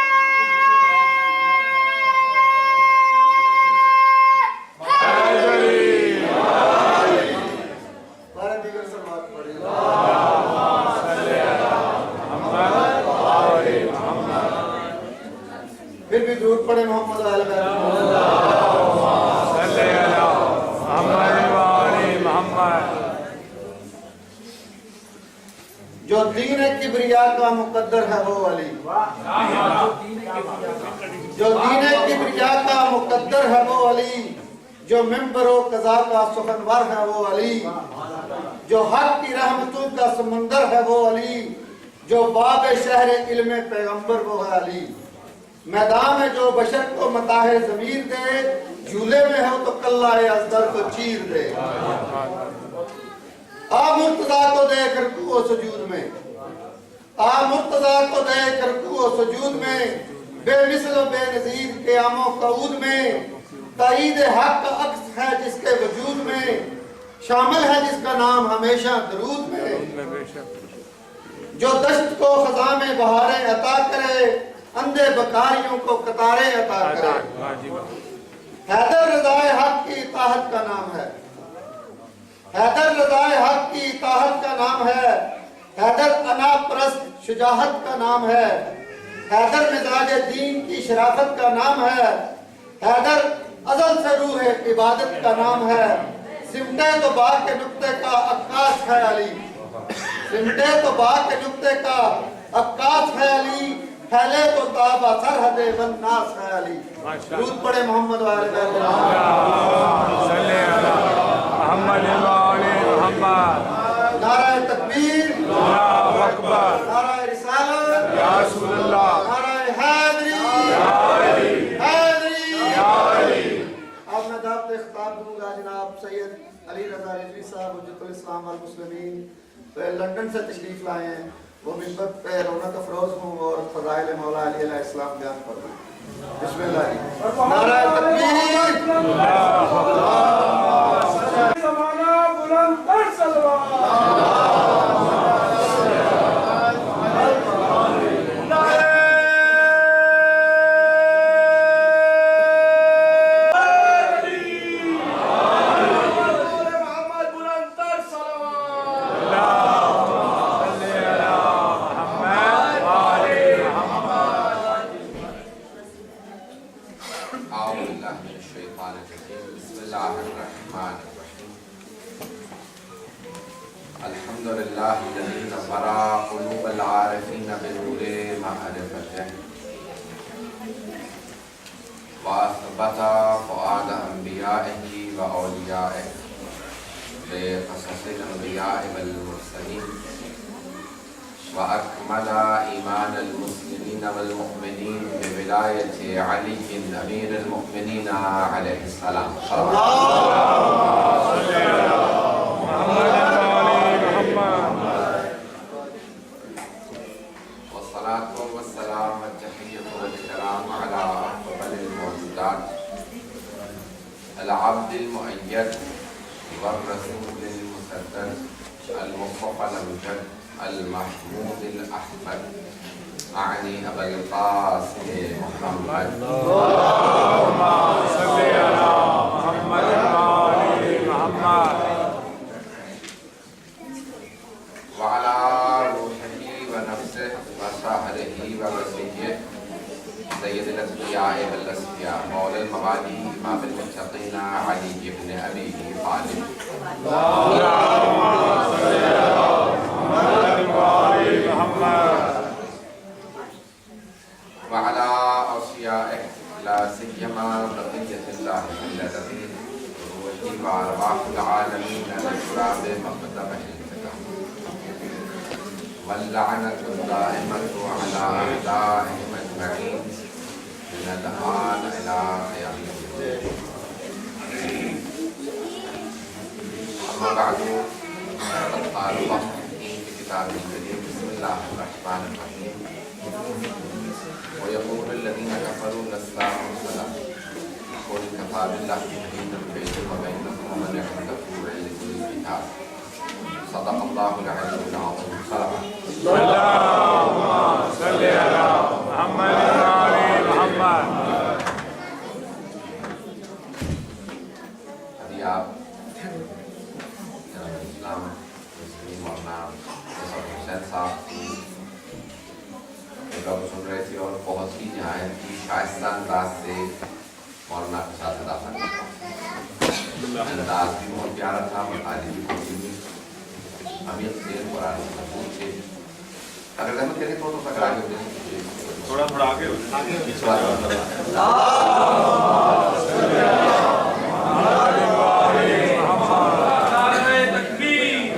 پھر بھی درود پڑھے محمد علیہ جو دین کبریا کا مقدر ہے وہ علی، جو دین کبریا کا مقدر ہے وہ علی، جو ممبر و قضا کا سخنور ہے وہ علی، جو حق کی رحمتوں کا سمندر ہے وہ علی، جو باب شہر علم پیغمبر وہ ہے علی، میدان میں جو بشر کو متاع ضمیر دے، جھولے میں ہو تو کلہ ازدر کو چیر دے۔ آ مرتضیٰ کو دیکھ رکوع و سجود میں، آ مرتضیٰ کو دیکھ رکوع و سجود میں، بے مثل و بے نظیر قیام و قعود میں، تائید حق کا عکس ہے جس کے وجود میں، شامل ہے جس کا نام ہمیشہ درود میں، جو دشت کو خزاں میں بہاریں عطا کرے، اندھے بکاریوں کو قطاریں عطا کرے۔ حیدر رضائے حق کی اطاعت کا نام ہے، حیدر رضائے حق کی اطاعت کا نام ہے، حیدر انا پرست شجاعت کا نام ہے، حیدر مزاج دین کی شرافت کا نام ہے، حیدر ازل سے روح عبادت کا نام ہے، سمٹے تو باغ کے نقطے کا عکاس ہے علی، سمٹے تو باغ کے نقطے کا عکاس ہے علی، پھیلے تو تابہ سرحد والناس ہے علی۔ درود پڑھے محمد وآل محمد۔ نعرہ تکبیر، نعرہ رسالت، نعرہ حیدری، حیدری۔ اب میں دعوت خطاب دوں گا جناب سید علی رضا رضوی صاحب حجت الاسلام والمسلمین، لندن سے تشریف لائے ہیں، وہ منبر پہ رونق افروز ہوں اور فضائل مولا علی علیہ السلام بیان فرمائیں۔ بسم اللہ۔ نعرہ تکبیر، زمانہ بلند تر سلوات۔ الحمدللہ الذی نور قلوب العارفین بنور معرفتہ واثبت فؤاد انبیائہ و اولیائہ بقصص الانبیاء والمرسلین واکمل ایمان المسلمین والمؤمنین بولایت علی امیر المؤمنین علیہ السلام۔ والصلاة والسلام والتحية والكرام على أفضل الموجودات العبد المؤيد والرسول المسدد المصطفى الأمجد المحمود الأحمد أعني أبا القاسم محمد اللهم صل على محمد وآل محمد وعلى روحه ونفسه وسائره ووسيله سيد الأتقياء والأصفياء مولى المغالي إمام المتقين علي بن أبي طالب اللهم صل على محمد وآل محمد وعلى أوصيائه لا سيما بقية الله الذين روحي وأرواح العالمين الإسلام مقدمه واللعنة الدائمة على أعدائهم أجمعين من الآن إلى قيام الدين. أما بعد فقد قال الله في كتابه الكريم بسم الله الرحمن الرحيم ويقول الذين كفروا لست مرسلا قل كفى بالله شهيدا بيني وبينكم ومن عنده علم الكتاب صدق الله العلي العظيم. اللهم صل على محمد وآل محمد. ابھی آپ جناب اسلام مولانا حسین صاحب کی ایک سن رہے تھے اور بہت ہی نہایت کی شائستہ انداز سے مولانا کے ساتھ ادا فرمایا. انداز بھی بہت پیارا تھا، مطالعے بھی بہت ہی عمیق تھے، قرآن مضبوط تھے. اگر رحمت کریں تو تک آگے ہو جائیں، تھوڑا آگے ہو تکبیر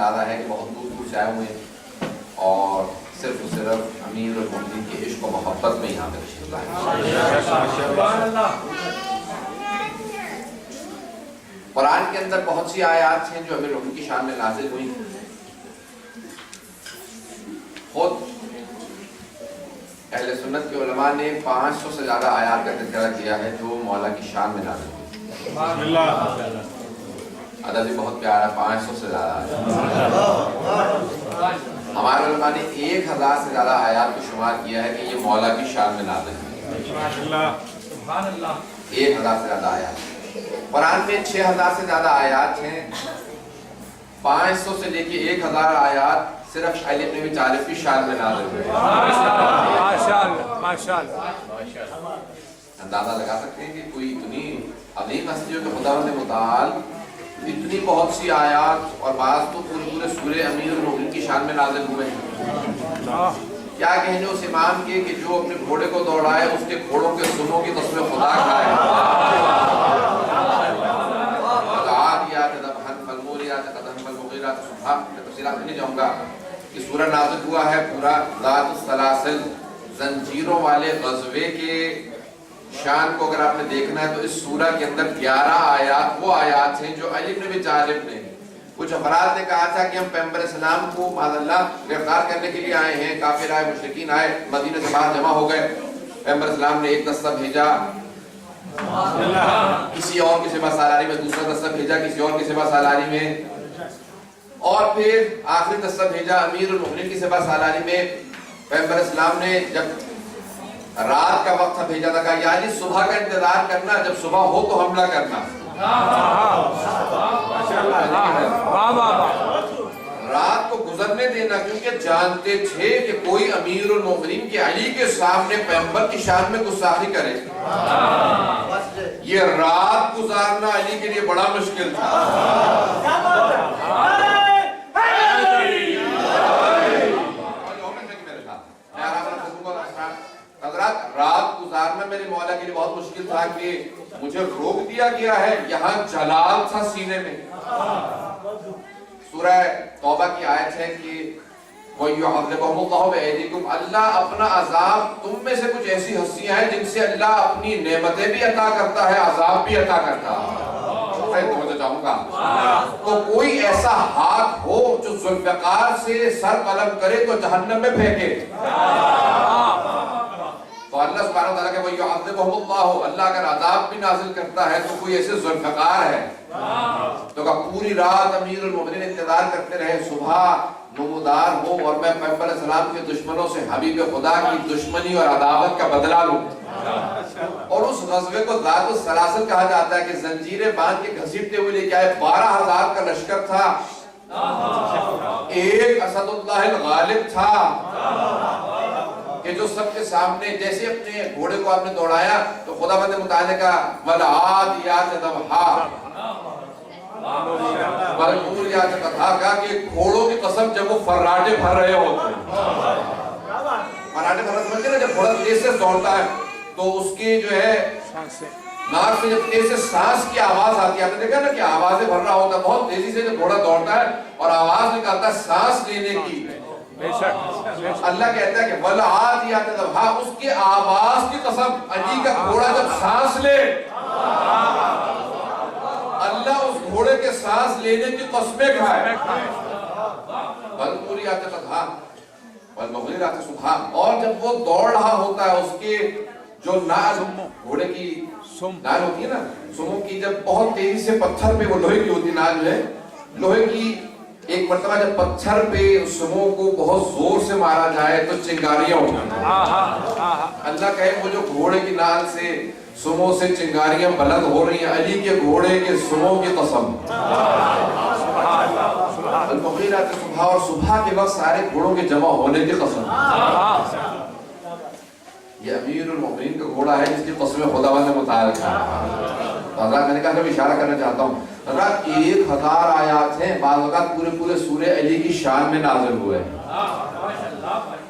اندازہ ہے کہ بہت دور دور سے آئے ہوئے ہیں اور صرف امیر المومنین کے عشق و محبت میں یہاں پہ تشریف لائے ہیں۔ قرآن کے اندر بہت سی آیات ہیں جو امیر المومنین کی شان میں نازل ہوئی۔ خود اہل سنت کے علماء نے 500 سے زیادہ آیات کا تذکرہ کیا ہے جو مولا کی شان میں نازل ہوئی۔ عدد بھی بہت پیارا، 500 سے زیادہ آیات۔ ہمارے علماء نے 1000 سے زیادہ آیات کو شمار کیا ہے کہ یہ مولا کی شان میں نازل ہوئی۔ 1000 سے زیادہ آیات۔ قرآن میں 6000 سے زیادہ آیات ہیں۔ 500 سے لے کے 1000 آیات صرف علی بن ابی طالب کی شان میں نازل ہوئے۔ اندازہ لگا سکتے ہیں کہ کوئی اتنی عظیم ہستیوں کے خداوند متعال اتنی بہت سی آیات اور بعض تو پورے سورہ امیر المومنین کی شان میں نازل ہوئے ہیں۔ کیا کہنے اس امام کے کہ جو اپنے گھوڑے کو دوڑائے اس کے گھوڑوں کے سنوں کی قسم خدا کھائے۔ میں تفصیلات میں نہیں جاؤں گا کہ سورہ نازل ہوا ہے پورا ذات السلاسل زنجیروں والے غزوے کے شان کو اگر آپ نے دیکھنا ہے تو اس سورہ کے اندر 11 آیات وہ آیات ہیں جو علی بن ابی طالب نے، کچھ افراد نے کہا تھا کہ ہم پیغمبر اسلام کو معاذ اللہ گرفتار کرنے کے لیے آئے ہیں، کافر آئے، مشرکین آئے، مدینہ سے باہر جمع ہو گئے، پیغمبر اسلام نے ایک دستہ بھیجا کسی اور کی سپہ سالاری میں، دوسرا دستہ بھیجا کسی اور کی سپہ سالاری میں، اور پھر آخری دستہ بھیجا امیر المومنین کی سپہ سالاری میں۔ پیغمبر اسلام نے جب رات کا وقت تھا بھیجا تھا، کہا یعنی صبح کا انتظار کرنا، جب صبح ہو تو حملہ کرنا، رات کو گزرنے دینا، کیونکہ جانتے تھے کہ کوئی امیر المومنین کے علی کے سامنے پیغمبر کی شان میں گستاخی کرے، یہ رات گزارنا علی کے لیے بڑا مشکل تھا۔ حضرات رات گزارنا میرے مولا کے لیے بہت مشکل تھا کہ مجھے روک دیا گیا ہے، یہاں جلال تھا سینے میں۔ سورہ توبہ کی آیت ہے کہ وَيُعَذِّبُهُمُ اللَّهُ بِأَيْدِيكُمْ، اللہ اپنا عذاب تم میں سے کچھ ایسی ہستیاں ہیں جن سے اللہ اپنی نعمتیں بھی عطا کرتا ہے، عذاب بھی عطا کرتا ہے۔ میں چاہوں گا تو کوئی ایسا ہاتھ ہو جو ذوالفقار سے سر قلم کرے تو جہنم میں پھینکے، تو اللہ سبحانہ وتعالیٰ کہ وَيُعَذِّبُهُمُ اللَّهُ، اللہ اگر عذاب بھی نازل کرتا ہے تو کوئی ایسے ذوالفقار ہے۔ تو کہ پوری رات امیر المومنین انتظار کرتے رہے صبح نمودار ہو اور میں پیغمبر اسلام کے دشمنوں سے حبیب خدا کی دشمنی اور عداوت کا بدلہ لوں۔ اور اس غزوے کو ذات السلاسل کہا جاتا ہے کہ زنجیریں باندھ کے گھسیٹتے ہوئے لے کے آئے، 12000 کا لشکر تھا، ایک اسد اللہ الغالب تھا کہ جو سب کے سامنے جیسے اپنے گھوڑے کو آپ نے دوڑایا تو خدا بند متعالی کا وَالْعَادِيَاتِ ضَبْحًا، وَالْمُورِيَاتِ قَدْحًا، کہ گھوڑوں کی قسم جب وہ فراٹے بھر رہے ہوتے ہیں، فراٹے بھر رہے سمجھتے ہیں جب گھوڑا تیز سے دوڑتا ہے تو اس کی جو ہے ناک سے جب تیز سے سانس کی آواز آتی ہے، آپ نے دیکھا نا کہ آوازیں بھر رہا ہوتا ہے، بہت تیزی سے جب گھوڑا دوڑتا ہے اور آواز نکالتا ہے سانس لینے کی، اللہ کہتا ہے کہ وَالْعَادِيَاتِ ضَبْحًا، اس کی آواز کی قسم، علی کا گھوڑا جب سانس لے اللہ اس گھوڑے کے سانس لینے کی قسمیں کھائے۔ وَالْمُورِيَاتِ قَدْحًا وَالْمُغِيرَاتِ صُبْحًا، اور جب وہ دوڑ رہا ہوتا ہے اس کے جو نال گھوڑے کی نال ہوتی ہے نا، سمو کی جب بہت تیزی سے پتھر پہ، وہ لوہے کی ہوتی نال ہے، لوہے کی ایک مرتبہ جب پتھر پہ سمو کو بہت زور سے مارا جائے تو چنگاریاں ہوتی ہیں، اللہ کہے وہ جو گھوڑے کی نال سے سمو سے چنگاریاں بلند ہو رہی ہیں، علی کے گھوڑے کے سمو کی قسم، المغیرات صبح، اور صبح کے وقت سارے گھوڑوں کے جمع ہونے کی قسم۔ یہ امیر المومنین کا گھوڑا ہے جس کی قسم خداوند متعال ہے۔ حضرات میں نے کہا کہ میں اشارہ کرنا چاہتا ہوں، حضرات 1000 آیات ہیں، بعض اوقات پورے سورہ علی کی شان میں نازل ہوئے ہیں۔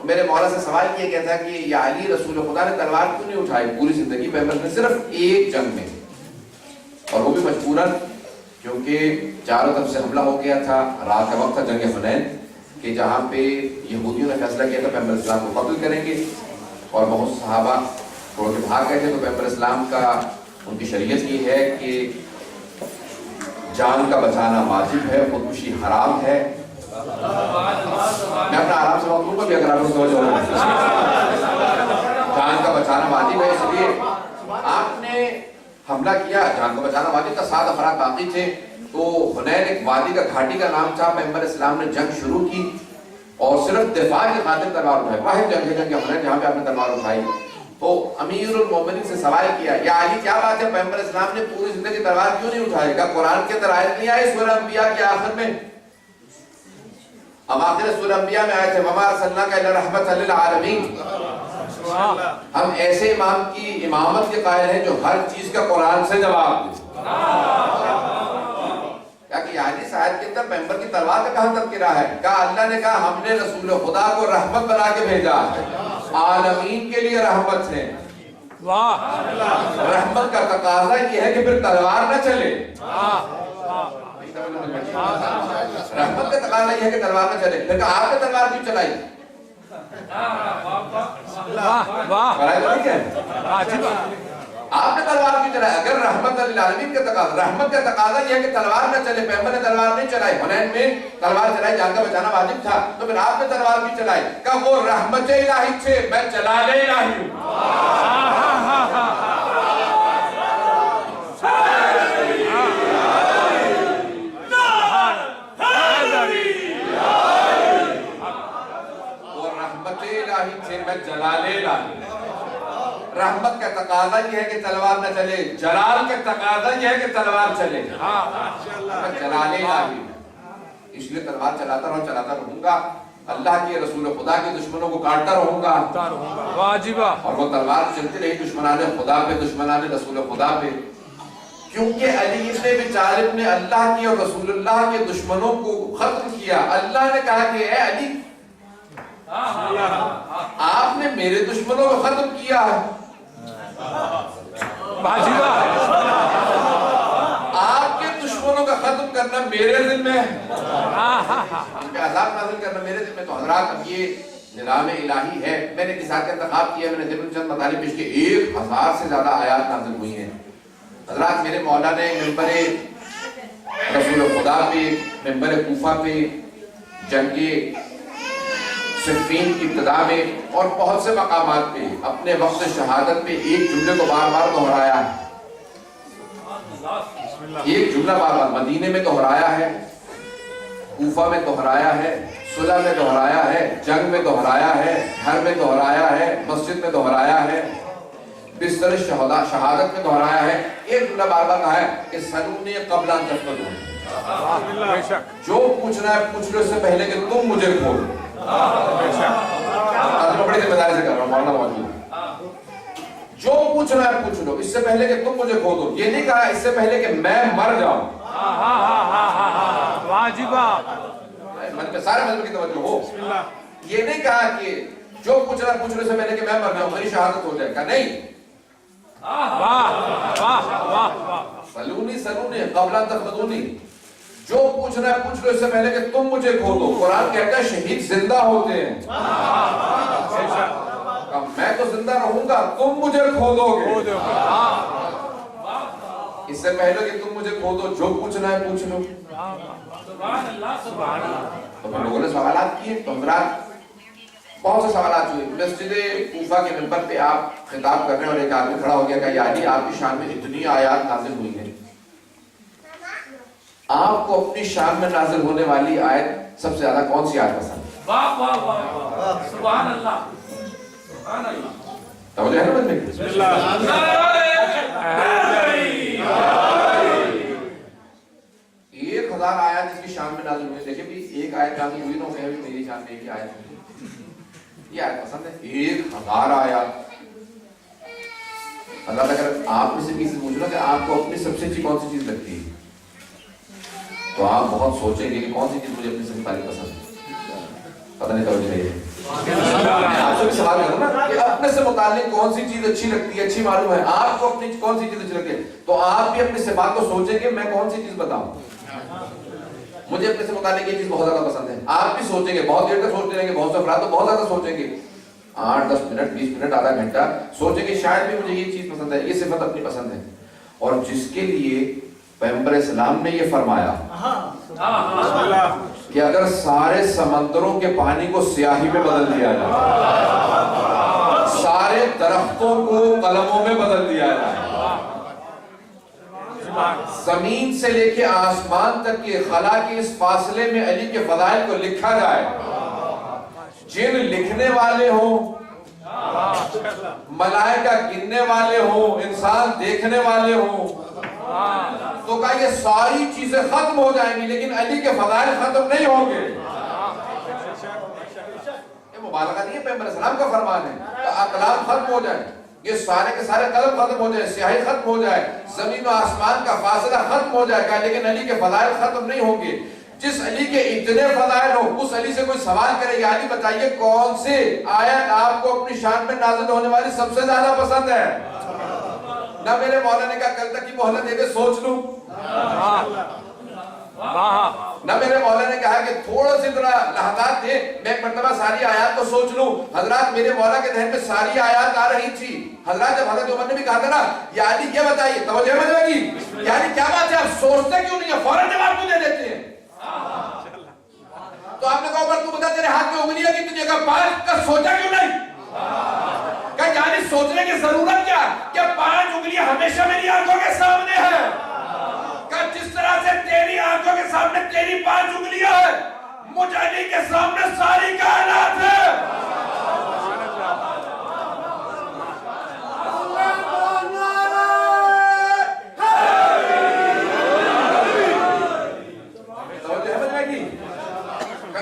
میرے مولا سے سوال کیا گیا تھا کہ یا علی رسول خدا نے تلوار کیوں نہیں اٹھائی پوری زندگی پیغمبر نے، صرف ایک جنگ میں، اور وہ بھی مجبوراً کیونکہ چاروں طرف سے حملہ ہو گیا تھا، رات کا وقت تھا، جنگ حنین، کہ جہاں پہ یہودیوں نے فیصلہ کیا تھا پیغمبر اسلام کو قتل کریں گے، اور بہت صحابہ چھوڑ کے بھاگ گئے تھے. تو پیغمبر اسلام کا ان کی شریعت یہ ہے کہ جان کا بچانا واجب ہے، خودکشی حرام ہے. میں اپنا آرام سے وقت کو بھی اگر آپ کو جان کا بچانا واجب ہے، اس لیے آپ نے حملہ کیا. جان کا بچانا واجب تھا، 7 افراد باقی تھے. تو حنین ایک وادی کا گھاٹی کا نام تھا. پیغمبر اسلام نے جنگ شروع کی اور صرف دفاع کی خاطر تلوار اٹھائی. واحد جنگ حنین جہاں پہ آپ نے تلوار اٹھائی. تو امیر المومنین سے سوال کیا، یا علی کیا بات ہے پیغمبر اسلام نے پوری زندگی تلوار کیوں نہیں اٹھائی گا؟ قرآن کے اندر آیت نہیں آئی سورہ انبیاء کے آخر میں؟ اب آخر سورہ انبیاء میں آئے تھے وَمَا أَرْسَلْنَاكَ إِلَّا رَحْمَةً لِلْعَالَمِينَ. ہم ایسے امام کی امامت کے قائل ہیں جو ہر چیز کا قرآن سے جواب دے. کیا کہ یعنی شاید کے اندر پیغمبر کی تلوار کا کہاں تذکرہ ہے؟ کہا اللہ نے کہا ہم نے رسول خدا کو رحمت بنا کے بھیجا ہے، عالمین کے لیے رحمت ہے. رحمت کا تقاضا یہ ہے کہ پھر تلوار نہ چلے. رحمت کا تقاضا یہ ہے کہ تلوار نہ چلے. پھر کہا آپ نے تلوار کیوں چلائی؟ آپ نے تلوار کیوں چلائی؟ اگر رحمت للعالمین کا تقاضا، رحمت کا تقاضا یہ ہے کہ تلوار نہ چلے. پیغمبر نے تلوار نہیں چلائی، حنین میں تلوار چلائی، جان کا بچانا واجب تھا. تو پھر آپ نے تلوار کیوں چلائی؟ کہ وہ رحمت الہی تھے، میں جلال الہی ہوں. میں جلال الہی. رحمت کا تقاضا یہ ہے کہ تلوار نہ چلے، جلال کا تقاضا یہ ہے کہ تلوار چلے. میں جلال الہی، اس لیے تلوار چلاتا رہوں گا. اللہ کے رسول خدا کے دشمنوں کو کاٹتا رہوں گا. اور وہ تلوار چلتی رہی دشمنان خدا پہ، دشمنان رسول خدا پہ. کیونکہ علی ابن ابی طالب نے اللہ کی اور رسول اللہ کے دشمنوں کو ختم کیا. اللہ نے کہا کہ اے علی آپ نے میرے دشمنوں کو ختم کیا ہے. آپ کے دشمنوں کا ختم کرنا میرے ذمہ ہے، ان پہ عذاب نازل کرنا میرے ذمہ. تو حضرات اب یہ نظام الہی ہے. میں نے کسان کا انتخاب کیا، میں نے ذمہ چند مطالب پیش کیے. 1000 سے زیادہ آیات نازل ہوئی ہیں. حضرات میرے مولا نے ممبر رسول خدا پہ، ممبر کوفہ پہ، جنگ صفین کی ابتدا میں اور بہت سے مقامات پہ اپنے وقت شہادت پہ ایک جملے کو بار بار دہرایا ہے. ایک جملہ بار بار مدینے میں دہرایا ہے، کوفہ میں دہرایا ہے، صلح میں دہرایا ہے، جنگ میں دہرایا ہے، گھر میں دہرایا ہے، مسجد میں دہرایا ہے، بستر شہادت میں دہرایا ہے. ایک جملہ بار بار کہا ہے کہ سلونی قبل ان تفقدون. جو پوچھنا ہے پوچھ لو اس سے پہلے کہ تم مجھے کھولو. میں بڑی ذمہ داری سے کر رہا ہوں، مولانا موجود. جو پوچھنا ہے پوچھ لو اس سے پہلے کہ تم مجھے کھو دو. یہ نہیں کہا اس سے پہلے کہ میں مر جاؤں. سارے مذہب کی توجہ ہو. یہ نہیں کہا کہ جو پوچھنا ہے پوچھ لو اس سے پہلے کہ میں مر جاؤں، میری شہادت ہو جائے گا. نہیں، سلونی قبل ان تفقدونی. جو پوچھنا ہے پوچھ لو اس سے پہلے کہ تم مجھے کھو دو. قرآن کہتا ہے شہید زندہ ہوتے ہیں. میں تو زندہ رہوں گا، تم مجھے کھو دو گے. اس سے پہلے کہ تم مجھے کھو دو، جو پوچھنا ہے پوچھ لو. تو لوگوں نے سوالات کیے. بہت سے سوالات ہوئے. مسجد کوفہ کے منبر پہ آپ خطاب کر رہے ہیں اور ایک آدمی کھڑا ہو گیا کہ یا علی آپ کی شان میں اتنی آیات نازل ہوئی ہیں، آپ کو اپنی شان میں نازل ہونے والی آیت سب سے زیادہ کون سی آیت پسند ہے؟ واہ واہ واہ، سبحان اللہ، سبحان اللہ. توجہ ہے نا بندے؟ بسم اللہ. 1000 آیات جس کی شان میں نازل ہوئی. دیکھیں بھی ایک آیت نازل ہوئی نہ کہ میری شان میں ایک آیت ہوئی. یہ آیت پسند ہے. 1000 آیات. اللہ تعالیٰ اگر آپ میں سے کسی سے پوچھنا کہ آپ کو اپنی سب سے اچھی کون سی چیز لگتی ہے تو آپ بہت سوچیں گے کہ کون سی چیز مجھے اپنی سے متعلق پسند ہے. پتہ نہیں توجہ نہیں ہے. آپ سے بھی سوال کروں نا کہ اپنے سے متعلق کون سی چیز اچھی لگتی ہے, اچھی معلوم ہے, آپ کو اپنی کون سی چیز اچھی لگتی ہے, تو آپ بھی اپنی صفات کو سوچیں کہ میں کون سی چیز بتاؤں. مجھے اپنے سے متعلق یہ چیز بہت زیادہ پسند ہے, آپ بھی سوچیں گے, بہت دیر تک سوچتے رہیں گے, بہت سے افراد تو بہت زیادہ سوچیں گے, 8-10 منٹ 20 منٹ آدھا گھنٹہ سوچیں کہ شاید بھی مجھے یہ چیز پسند ہے, یہ صفت اپنی پسند ہے. اور جس کے لیے پیغمبر اسلام نے یہ فرمایا کہ اگر سارے سمندروں کے پانی کو سیاہی میں بدل دیا جائے, سارے درختوں کو قلموں میں بدل دیا جائے, زمین سے لے کے آسمان تک کے خلا کے اس فاصلے میں علی کے فضائل کو لکھا جائے, جن لکھنے والے ہوں, ملائکہ گننے والے ہوں, انسان دیکھنے والے ہوں, تو کہا یہ ساری چیزیں ختم ہو جائیں گی لیکن علی کے فضائل ختم نہیں ہوں گے. یہ مبالغہ نہیں ہے, پیغمبر اسلام کا فرمان ہے. اقلام ختم ہو جائیں, یہ سارے کے سارے قلم ختم ہو جائیں, سیاہی ختم ہو جائے, زمین و آسمان کا فاصلہ ختم ہو جائے گا, لیکن علی کے فضائل ختم نہیں ہوں گے. جس علی کے اتنے فضائل ہوں اس علی سے کوئی سوال کرے گا, علی بتائیے کون سے آیت آپ کو اپنی شان میں نازل ہونے والی سب سے زیادہ پسند ہے. نہ میرے مولا نے کہا کل تک کی مہلت دے کے سوچ لوں, نہ میرے مولا نے کہا کہ تھوڑا سی ذرا لحظات دے میں ایک مرتبہ ساری آیات کو سوچ لوں. حضرات میرے مولا کے ذہن میں ساری آیات آ رہی تھی. حضرات جب حضرت عمر نے بھی کہا تھا نا یا علی کیا بتائیے, توجہ مجھے لگی, یعنی کیا بات ہے آپ سوچتے کیوں نہیں ہیں, فوراً جواب کیوں دے دیتے ہیں. تو آپ نے کہا عمر تو بتا تیرے ہاتھ میں انگلیاں کتنی, کہا 5, کا سوچا کیوں نہیں. کہ یعنی سوچنے کی ضرورت کیا کہ 5 انگلیاں ہمیشہ میری آنکھوں کے سامنے ہیں, کہ جس طرح سے تیری آنکھوں کے سامنے تیری 5 انگلیاں ہیں, مجھ علی کے سامنے ساری کائنات ہے.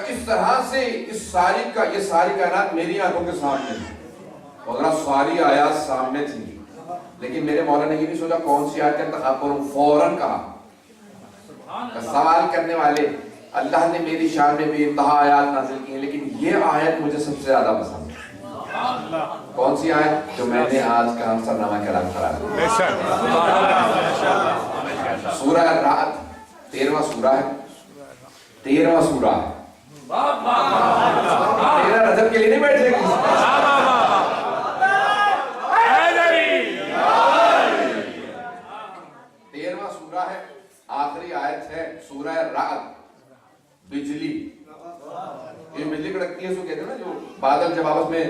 اس طرح سے اس ساری کا یہ ساری کائنات میری آنکھوں کے سامنے ہے. اور ساری آیات سامنے تھی, لیکن میرے مولا نے یہ نہیں سوچا کون سی آیت کا انتخاب کروں, فوراً کہا سوال کرنے والے اللہ نے میری شان میں بے انتہا آیات نازل کی ہیں, لیکن یہ آیت مجھے سب سے زیادہ پسند ہے. کون سی آیت جو میں نے آج کا ہم سرنامہ کرام کرا ہے, سورہ رعد 13واں سورہ ہے, 13واں سورہ ہے. 13 رجب کے لیے نہیں بیٹھے گی, 13واں سورہ ہے, آخری آیت ہے سورہ رعد. بجلی, یہ بجلی کڑکتی ہے, سو کہتے ہیں نا جو بادل جب آپس میں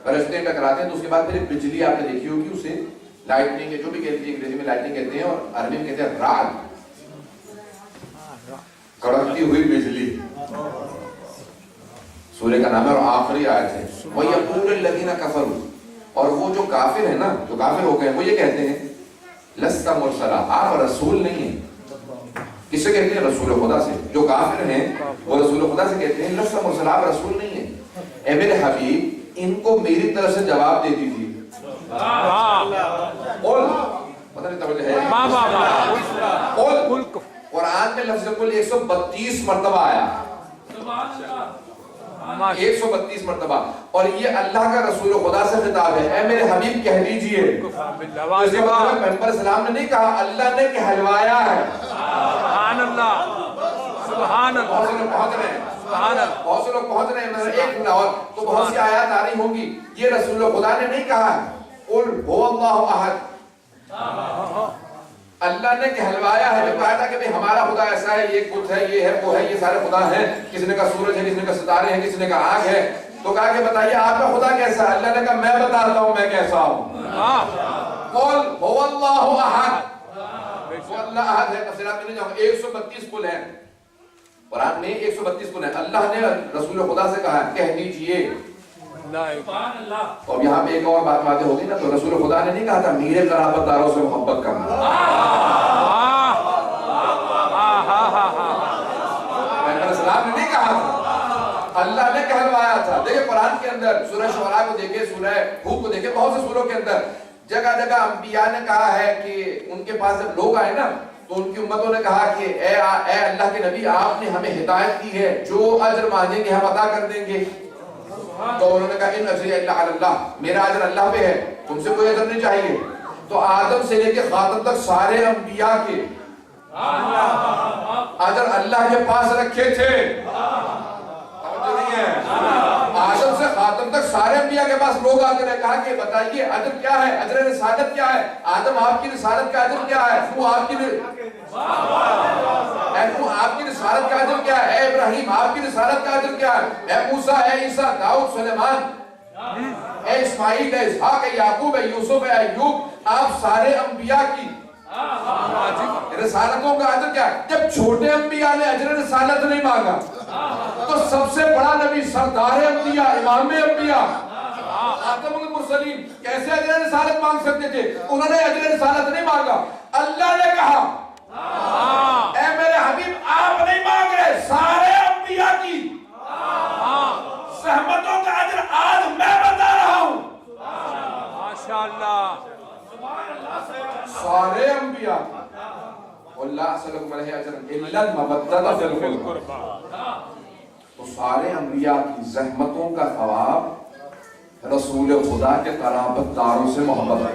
فرشتے ٹکراتے ہیں تو اس کے بعد پھر بجلی آپ نے دیکھی ہوگی, اسے لائٹنگ جو بھی کہتے ہیں, انگریزی میں لائٹنگ کہتے ہیں اور عربی میں کہتے ہیں رعد, کڑکتی ہوئی بجلی. سورہ کا نام ہے اور آخری آیت ہے. وَيَقُولُ الَّذِينَ كَفَرُوا, اور وہ جو کافر ہیں نا, جو کافر ہو گئے ہیں, وہ یہ کہتے ہیں لَسْتَ مُرْسَلًا, آپ رسول نہیں ہیں. کس سے کہتے ہیں, رسول خدا سے. جو کافر ہیں وہ رسول خدا سے کہتے ہیں لَسْتَ مُرْسَلًا, آپ رسول نہیں ہیں. اے میرے حبیب ان کو میری طرف سے جواب دے دیجیے. قُل, پتہ نہیں توجہ ہے, قُل, قرآن میں لفظ قُل 132 مرتبہ آیا, 132 مرتبہ, اور یہ اللہ کا رسول خدا سے خطاب ہے. اے میرے حبیب کہہ دیجئے. اس کے بعد پیغمبر اسلام نے نہیں کہا, اللہ نے کہلوایا ہے. سبحان اللہ, سبحان اللہ. بہت سے لوگ پہنچ رہے ہیں, بہت سے لوگ پہنچ رہے ہیں, ایک منٹ اور تو بہت سی آیات آ رہی ہوں گی. یہ رسول خدا نے نہیں کہا قل هو اللہ احد, اللہ نے کہلوایا ہے. جب کہا تھا کہ ہمارا خدا ایسا ہے, یہ بت ہے, یہ ہے, وہ ہے, یہ سارے خدا ہیں, کسی نے کہا سورج ہے, کسی نے کہا ستارے ہیں, کسی نے کہا آگ ہے, تو کہا کہ بتائیے آپ کا خدا کیسا ہے. اللہ نے کہا میں بتاتا ہوں میں کیسا ہوں. قل هو اللہ احد, وہ اللہ احد ہے. تفسیرات میں نہیں جاؤں, 132 قل ہیں قرآن میں, 132 قل ہیں. اللہ نے رسول خدا سے کہا کہہ دیجئے. اور یہاں پہ ایک اور بات واضح ہوگی نا, تو رسول خدا نے نہیں کہا تھا میرے قرابت داروں سے محبت کرنا. پیغمبر اسلام نے نہیں کہا تھا, اللہ نے کہلوایا تھا. دیکھیں قرآن کے اندر سورہ شعراء کو دیکھیں, سورہ ہود کو دیکھیں, بہت سے سوروں کے اندر جگہ جگہ انبیاء نے کہا ہے کہ ان کے پاس جب لوگ آئے نا تو ان کی امتوں نے کہا کہ اے اللہ کے نبی آپ نے ہمیں ہدایت دی ہے، جو اجر مانگیں گے ہم عطا کر دیں گے. تو انہوں نے کہا ان اجری الا علی اللہ، میرا اجر اللہ پہ ہے، تم سے کوئی اجر نہیں چاہیے. تو آدم سے لے کے خاتم تک سارے انبیاء کے اجر اللہ کے پاس رکھے تھے. آدم سے خاتم تک سارے انبیاء کے پاس لوگ آتے نے کہا کہ بتائیے اجر کیا ہے، اجر رسالت کیا ہے. آدم آپ کی رسالت کا اجر کیا ہے، نوح آپ کی رسالت کا اجر کیا ہے، اے ابراہیم آپ کی رسالت کا اجر کیا ہے، اے موسیٰ، اے عیسیٰ، داؤد، سلیمان، اے اسماعیل، اے اسحاق، اے یعقوب، اے یوسف، اے ایوب، آپ سارے انبیاء کی رسالتوں کا اجر کیا ہے. جب چھوٹے انبیاء نے اجر رسالت نہیں مانگا تو سب سے بڑا نبی، سردار انبیاء، امام انبیاء، خاتم المرسلین کیسے اجر رسالت مانگ سکتے تھے؟ انہوں نے اجر رسالت نہیں مانگا. اللہ نے کہا اے میرے حبیب آپ نہیں مانگ رہے، سارے انبیاء کی زحمتوں کا اجر آج میں بتا رہا ہوں. ماشاءاللہ سارے انبیاء اللہ صلی علیہ وسلم الا المودۃ فی القربى، تو سارے انبیاء کی زحمتوں کا ثواب رسول خدا کے قرابت داروں سے محبت ہے.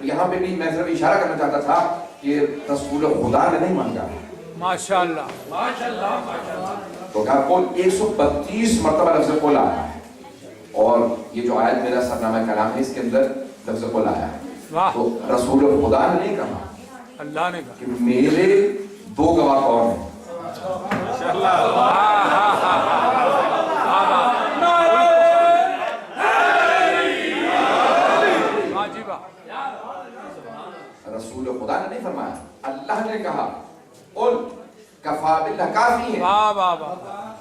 یہاں پہ بھی میں صرف اشارہ کرنا چاہتا تھا کہ رسول خدا نے نہیں مانگا. ماشاءاللہ تو کہا قول 132 مرتبہ لفظ قول آیا ہے، اور یہ جو آیت میرا سرنامہ کلام ہے اس کے اندر لفظ قول آیا ہے. تو رسول خدا نے نہیں کہا، اللہ نے کہا کہ میرے دو گواہ کون ہیں. رسول خدا نے نہیں فرمایا، اللہ نے کہا قل کفا باللہ، کافی ہے. واہ واہ واہ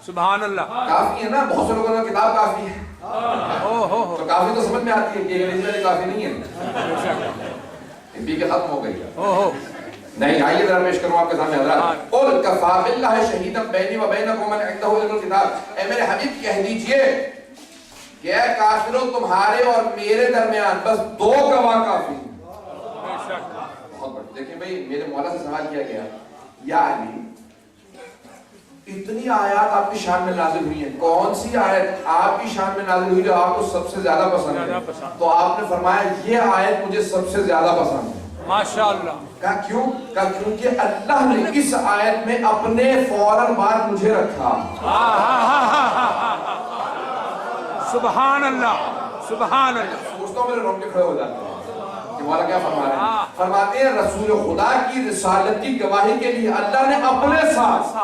سبحان اللہ. کافی ہے نا، بہت سے لوگوں نے کتاب کافی ہے تو کافی تو سمجھ میں آتی ہے کہ انگریزی میں کافی نہیں ہے، ہندی کے ختم ہو گئی ہے. نہیں، آئیے ذرا پیش کروں آپ کے سامنے حضرات. قل کفا باللہ شہیدا بینی و بینکم من عنده علم الکتاب، اے میرے حبیب کہہ دیجئے کہ اے کافروں تمہارے اور میرے درمیان بس دو گواہ کافی ہیں. بہت بڑا. دیکھیں بھائی میرے مولا سے سوال کیا گیا، یا علی اتنی آیات آپ کی شان میں نازل ہوئی ہیں، کون سی آیت آپ کی شان میں نازل ہوئی جو آپ کو سب سے زیادہ پسند ہے؟ تو آپ نے فرمایا یہ آیت مجھے سب سے زیادہ پسند ہے. ماشاءاللہ. کہا کیوں؟ کہا کیونکہ اللہ نے اس آیت میں اپنے فوراً بعد مجھے رکھا. سبحان اللہ سبحان اللہ. سوچتا ہوں میرے رونگٹے کھڑے ہو جاتے ہیں کہ مولا کیا فرما رہے ہیں. فرماتے ہیں رسول خدا کی رسالت کی گواہی کے لیے اللہ نے اپنے ساتھ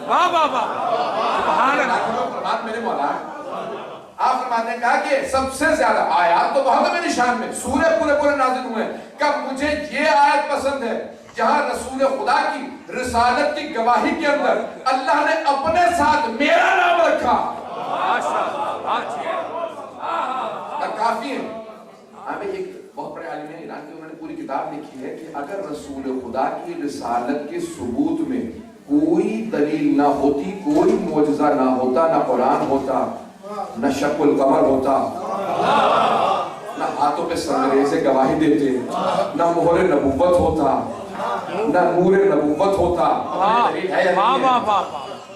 واہ واہ واہ سبحان اللہ. فرمات میرے مولا آپ فرماتے ہیں کہا کہ سب سے زیادہ آیات تو بہت ہے میری شان میں، سورے پورے نازل ہوئے ہیں، کہ مجھے یہ آیت پسند ہے جہاں رسول خدا کی رسالت کی گواہی کے اندر اللہ نے اپنے ساتھ میرا نام رکھا. کافی ہے. ہمیں ایک بہت بڑے عالم ہیں ایران کے، انہوں نے پوری کتاب لکھی ہے کہ اگر رسول خدا کی رسالت کے ثبوت میں کوئی دلیل نہ ہوتی، کوئی معجزہ نہ ہوتا، نہ قرآن ہوتا، نہ شق القمر ہوتا، نہ ہاتھوں پہ سنگریزے گواہی دیتے، نہ مہر نبوت ہوتا، نہ نور نبوت ہوتا،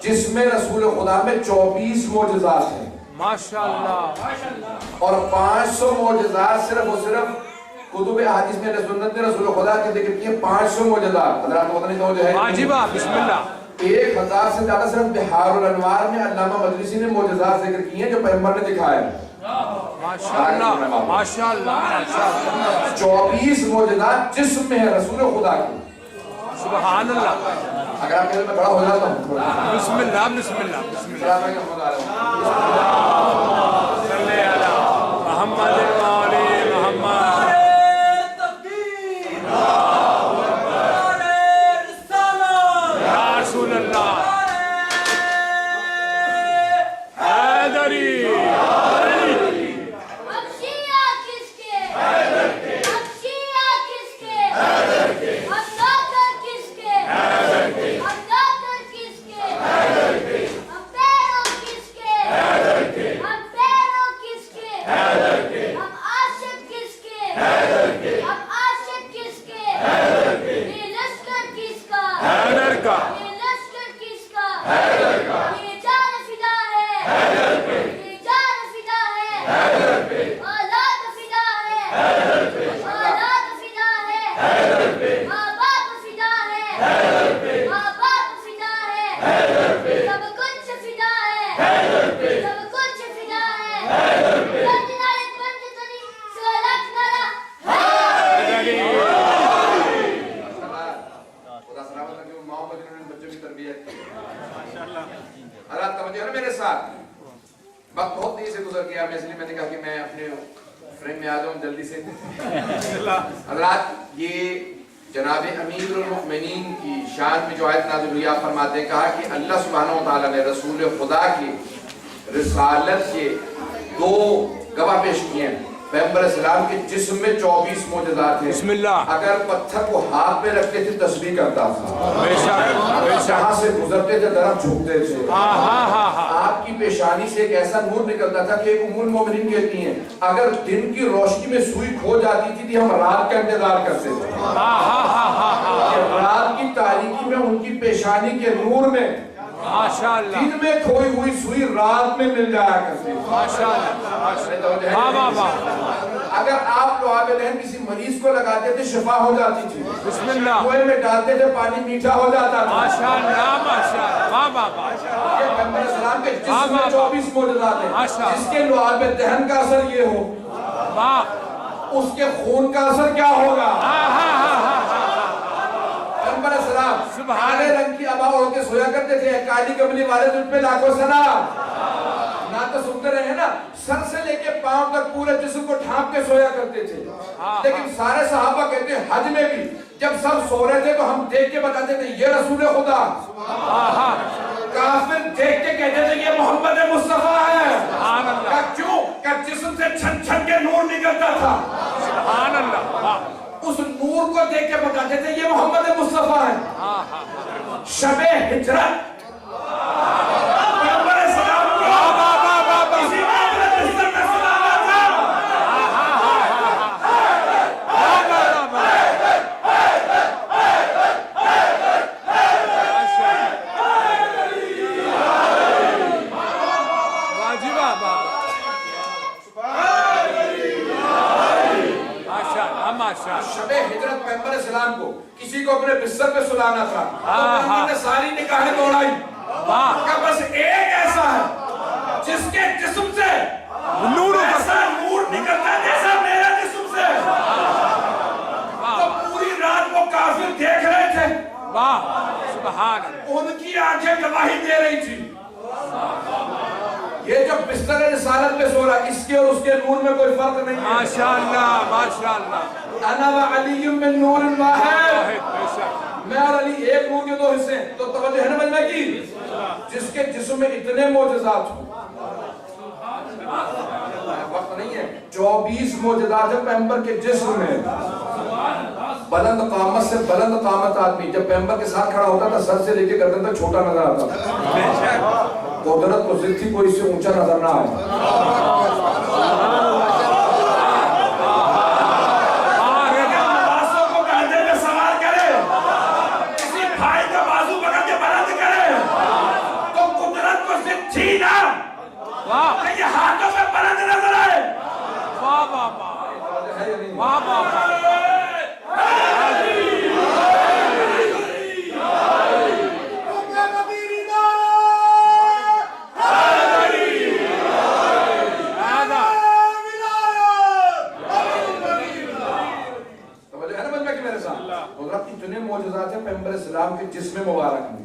جس میں رسول خدا میں 24 معجزات ہیں ماشاءاللہ، اور 500 معجزات صرف و صرف کتب احادیث میں سنت نے رسول خدا کے ذکر کیے. 500 معجزات حضرات پتہ نہیں کہو جو ہے واجبہ بسم اللہ. 1000 سے زیادہ صرف بحار الانوار میں علامہ مجلسی نے معجزات ذکر کیے ہیں جو پیغمبر نے دکھائے. ماشاءاللہ ماشاءاللہ 24 معجزات جسم میں ہے رسول خدا کے. سبحان اللہ. اگر آپ کہتے میں بڑا ہو جاتا ہوں بسم اللہ بسم اللہ بسم اللہ. صلی علی محمد و آل محمد. یا رسول اللہ حیدری. محبت انہوں نے بچوں کی تربیت کی. حضرات توجہ ہے نا میرے ساتھ. وقت بہت تیزی سے گزر گیا, اس لیے میں نے کہا کہ میں اپنے فریم میں آ جاؤں جلدی سے. حضرات یہ جناب امیر المؤمنین کی شان میں جو آیت نازل ہوئی, آپ فرماتے ہیں کہا کہ اللہ سبحانہ و تعالیٰ نے رسول خدا کی رسالت کے 2 گواہ پیش کیے ہیں. پیغمبر اسلام کے جسم میں 24 معجزات ہیں. بسم اللہ. اگر پتھر کو ہاتھ میں رکھتے تھے تسبیح کرتا تھا, بے شک جہاں سے گزرتے تھے درخت جھکتے تھے. آپ کی پیشانی سے ایک ایسا نور نکلتا تھا کہ ایک ام المومنین کہتی ہیں اگر دن کی روشنی میں سوئی کھو جاتی تھی ہم رات کا انتظار کرتے تھے. رات کی تاریکی میں ان کی پیشانی کے نور میں ماشاءاللہ دن میں کھوئی ہوئی سوئی رات میں مل جایا کرتی. اگر آپ لعاب دہن کسی مریض کو لگاتے تھے شفا ہو جاتی تھی. بسم اللہ. کنویں میں ڈالتے تھے پانی میٹھا ہو جاتا تھا. ماشاءاللہ ماشاءاللہ. یہ پیغمبر اسلام کے جسم میں 24 معجزات ہیں. جس کے لعاب دہن کا اثر یہ ہو, اس کے خون کا اثر کیا ہوگا؟ پیغمبر اسلام کالے رنگ کی ابا اوڑھ کے سویا کرتے تھے, کالی کملی والے تجھ پہ لاکھوں سلام. نہ تو سنتے رہے نا, سر سے لے کے پاؤں تک پورے جسم کو ڈھانپ کے سویا کرتے تھے. لیکن سارے صحابہ کہتے ہیں حج میں بھی جب سب سو رہے تھے تو ہم دیکھ کے بتاتے تھے یہ رسول خدا. کافر دیکھ کے کہتے تھے یہ محمد مصطفیٰ ہے. کیوں کہ جسم سے چھن چھن کے نور نکلتا تھا. سبحان اللہ. اس نور کو دیکھ کے بتاتے تھے یہ محمد مصطفیٰ ہے. شب ہجرت پیغمبر اسلام کو کسی عورت رشتہ میں سنانا تھا. شب ہجرت پیغمبر اسلام کو کسی کو اپنے بستر پہ سلانا تھا. تو نے ساری نکاحیں توڑائی. بس ایک ایسا ہے جس کے جسم سے ایسا نور نکلتا جیسا میرے جسم سے. تو پوری رات وہ کافر دیکھ رہے تھے. ان کی آنکھیں گواہی دے رہی تھی. یہ جو بستر رسالت پہ سو رہا اس کے اور اس کے نور میں کوئی فرق نہیں ہے. ماشاءاللہ ماشاءاللہ. انا و علی من نور واحد. میں اور علی ایک نور کے 2 حصے ہیں. تو توجہ ہے نا مجمع کی, جس کے جسم میں اتنے معجزات ہوں. وقت نہیں ہے. 24 معجزات ہیں پیغمبر کے جسم میں. بلند قامت سے بلند قامت آدمی جب پیغمبر کے ساتھ کھڑا ہوتا تھا سر سے لے کے گردن تک چھوٹا نظر آتا تھا. قدرت کو ضد تھی کوئی اس سے اونچا نظر نہ آئے. یہ ہاتھوں میں بلند نظر آئے. واہ واہ واہ واہ واہ. اتنے معجزات ہیں پیغمبر اسلام کے جسم مبارک میں.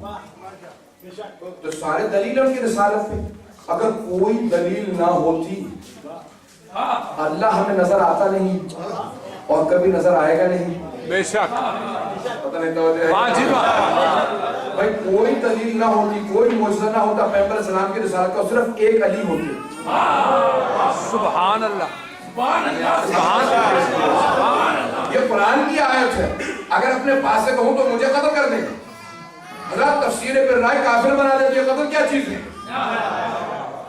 تو سارے دلیل ان کی رسالت پہ. اگر کوئی دلیل نہ ہوتی اللہ ہمیں نظر آتا نہیں اور کبھی نظر آئے گا نہیں. بے شک. پتہ نہیں توجہ ہے بھائی, کوئی دلیل نہ ہوتی, کوئی معجزہ نہ ہوتا پیغمبر اسلام کی رسالت کا, صرف ایک علی ہوتی. سبحان اللہ. یہ قرآن کی آیت ہے. اگر اپنے پاس سے کہوں تو مجھے قتل کر دیں. حضرت تفسیر پر رائے کافر بنا دے تو یہ قتل کیا چیز ہے؟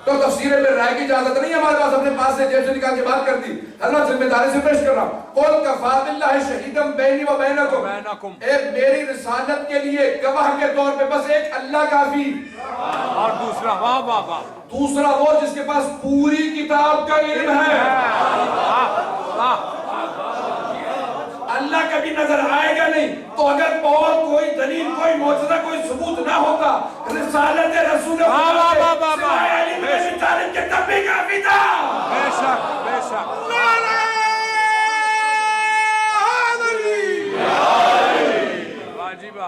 تو تفسیر پر رائے کی اجازت نہیں ہمارے پاس اپنے پاس سے جیب سے نکال کے بات کر دی. حضرت ذمہ داری سے پیش کر رہا ہوں. قل کفی باللہ شہیدا بینی و بینکم. میری رسالت کے لیے گواہ کے طور پہ بس ایک اللہ کافی. اور دوسرا واہ واہ واہ. دوسرا وہ جس کے پاس پوری کتاب کا علم ہے. اللہ کبھی نظر آئے گا نہیں. تو اگر اور کوئی دلیل, کوئی معجزہ, کوئی ثبوت نہ ہوتا رسالت رسول خدا سوائے علی بن ابی طالب کے تب بھی کافی تھا. بے شک بے شک. واجبہ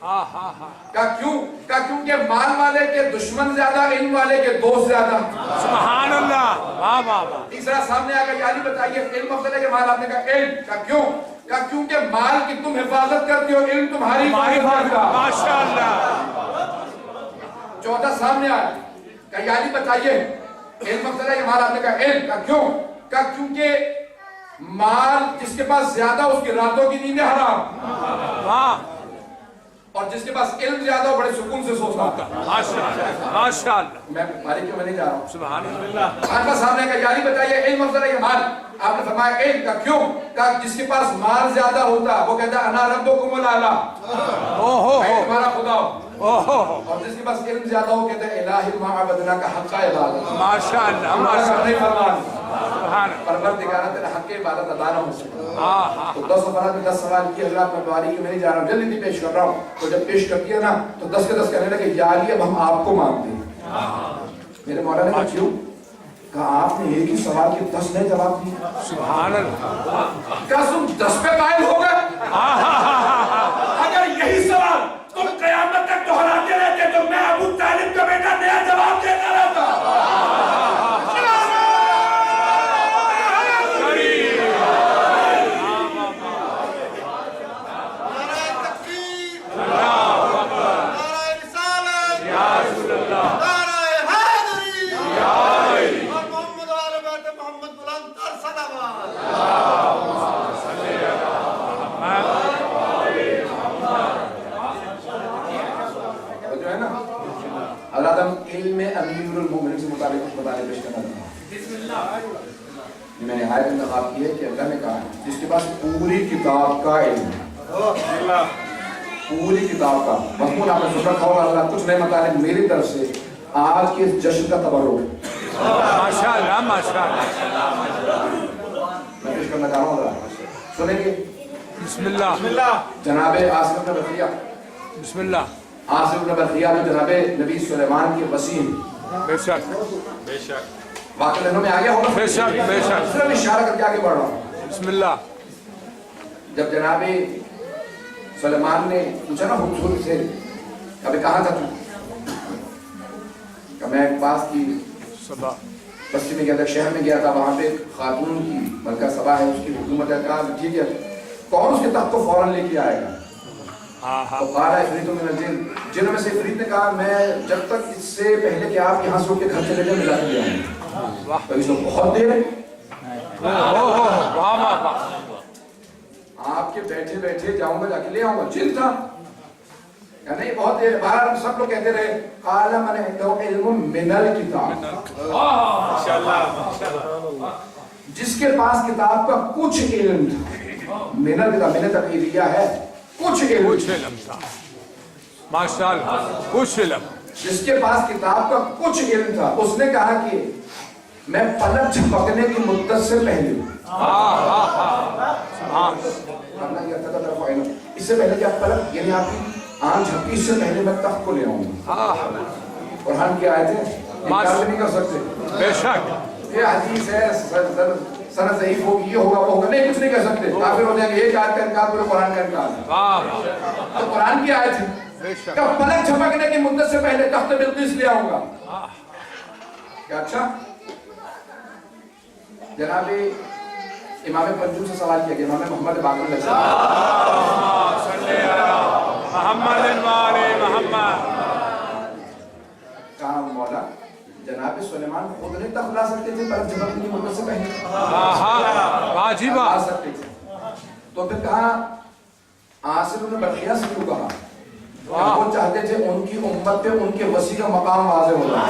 کہا کیوں؟ کہا کیونکہ مال والے کے دشمن زیادہ، علم والے کے دوست زیادہ۔ سبحان اللہ، واہ واہ واہ۔ تیسرا سامنے آ کر یعنی بتائیے علم افضل ہے کہ مال؟ آپ نے کہا علم۔ کہا کیوں؟ کہا کیونکہ مال کی تم حفاظت کرتی ہو، علم تمہاری حفاظت کرتا۔ ماشاءاللہ۔ چوتھا سامنے آیا، کہا یعنی بتائیے علم افضل ہے کہ مال؟ آپ نے کہا علم۔ کہا کیوں؟ کہا کیونکہ مال جس کے پاس زیادہ اس کی راتوں کی نیندیں حرام، واہ، اور جس کے پاس علم زیادہ ہو بڑے سکون سے سوچتا ہوتا۔ ماشاءاللہ ماشاءاللہ، میں باریکیوں میں نہیں جا رہا ہوں۔ سبحان اللہ۔ پانچواں سامنے کا یعنی بتائیے علم افضل ہے کہ مال؟ آپ نے فرمایا علم۔ کا کیوں؟ کہا جس کے پاس مال زیادہ ہوتا وہ کہتا ہے انا ربکم الاعلی، میں تمہارا خدا ہوں، اور جس کے پاس علم زیادہ ہو کہتا ہے الہی ما عبدنا کا حق عبادت، ماشاءاللہ ماشاءاللہ، پروردگارہ تیرا حق عبادت ادا نہ ہو سکتا۔ تو 10 سوالات میں 10 سوال کی حضرات میں باریکی میں نہیں جا رہا ہوں، جلدی پیش کر رہا ہوں۔ تو جب پیش کرتی ہے نا تو 10 کے 10 کہنے لگے یا علی اب ہم آپ کو مانتے ہیں۔ میرے مولا نے کہا کیوں؟ کہا آپ نے ایک ہی سوال کے 10 نئے جواب دیے۔ سبحان اللہ۔ کیا تم 10 پہ قائل ہو گئے؟ اگر یہی سوال تم قیامت تک دہراتے رہتے تو میں ابو طالب کا بیٹا نیا جواب دیتا رہتا۔ امیر المومنین سے متعلق کچھ بتانے پیش کرنا چاہتا ہوں۔ میں نے آیت انتخاب کی ہے کہ اللہ نے کہا جس کے پاس پوری کتاب کا علم ہے، پوری کتاب کا مضمون آپ نے سن رکھا ہوگا، اللہ کچھ نئے مطالب میری طرف سے آج کے اس جشن کا تبرک ماشاءاللہ ماشاءاللہ۔ میں پیش کرنا چاہ رہا ہوں، سنیں گے؟ بسم اللہ۔ جناب عاصم بن برقیہ، بسم اللہ۔ عاصم بن برقیہ میں جناب نبی سلیمان کے وسیم، بے شک بے شک، واقع ذہنوں میں آ گیا ہوگا، بے شک بے شک۔ صرف اشارہ کر کے آگے بڑھ رہا ہوں۔ بسم اللہ۔ جب جناب سلیمان نے پوچھا نا خوبصورت سے ابھی کہاں تھا تو کہ میں ایک پاس کی بستی میں گیا تھا، شہر میں گیا تھا، وہاں پہ ایک خاتون کی ملکہ سبا ہے، اس کی حکومت ہے، کہا ٹھیک ہے کون اس کے تخت کو فوراً لے کے آئے گا؟ تو قال عفریت من الجن، جنوں میں سے عفریت نے کہا میں جب تک اس سے پہلے کہ آپ یہاں سے کے گھر چلے جائیں ملا کے آئیں گے۔ تو اس کو بہت دیر ہے، آپ کے بیٹھے بیٹھے جاؤں گا جا کے لے آؤں گا، جن تھا یا نہیں بہت دیر، باہر ہم سب لوگ کہتے رہے قال من عنده علم من الکتاب، جس کے پاس کتاب کا کچھ علم تھا، من الکتاب میں نے تقریریہ ہے، کچھ علم تھا، ماشاءاللہ کچھ علم، جس کے پاس کتاب کا کچھ علم تھا، اس نے کہا کہ میں پلک جھپکنے کی مدت سے پہلے اس سے پہلے کہ آپ پلک یعنی آپ کی آنکھ جھپکی، اس سے پہلے میں تخت کو لے آؤں گا۔ قرآن کی آیت ہے، انکار نہیں کر سکتے، بے شک یہ حدیث ہے، سند ضعیف ہوگی، یہ ہوگا وہ ہوگا، نہیں کچھ نہیں کر سکتے، کافر ہو جائیں گے، ایک آیت کا انکار پورے قرآن کا انکار۔ تو قرآن کی آیت ہے کہ پلک جھپکنے کی مدت سے پہلے تخت بلقیس لے آؤں گا۔ کیا اچھا؟ جناب امام پنجو سے سوال کیا گیا، امام محمد باقر علیہ السلام محمد والے محمد، کہا مولا جناب سلیمان خود نہیں تخت لا سکتے تھے پلک جھپکنے کی مدت سے پہلے؟ واجب لا سکتے تھے۔ تو پھر کہا عاصم بن برقیہ سے کیوں کہا؟ وہ چاہتے تھے ان کی امت پہ ان کے وسیع کا مقام واضح ہو جائے۔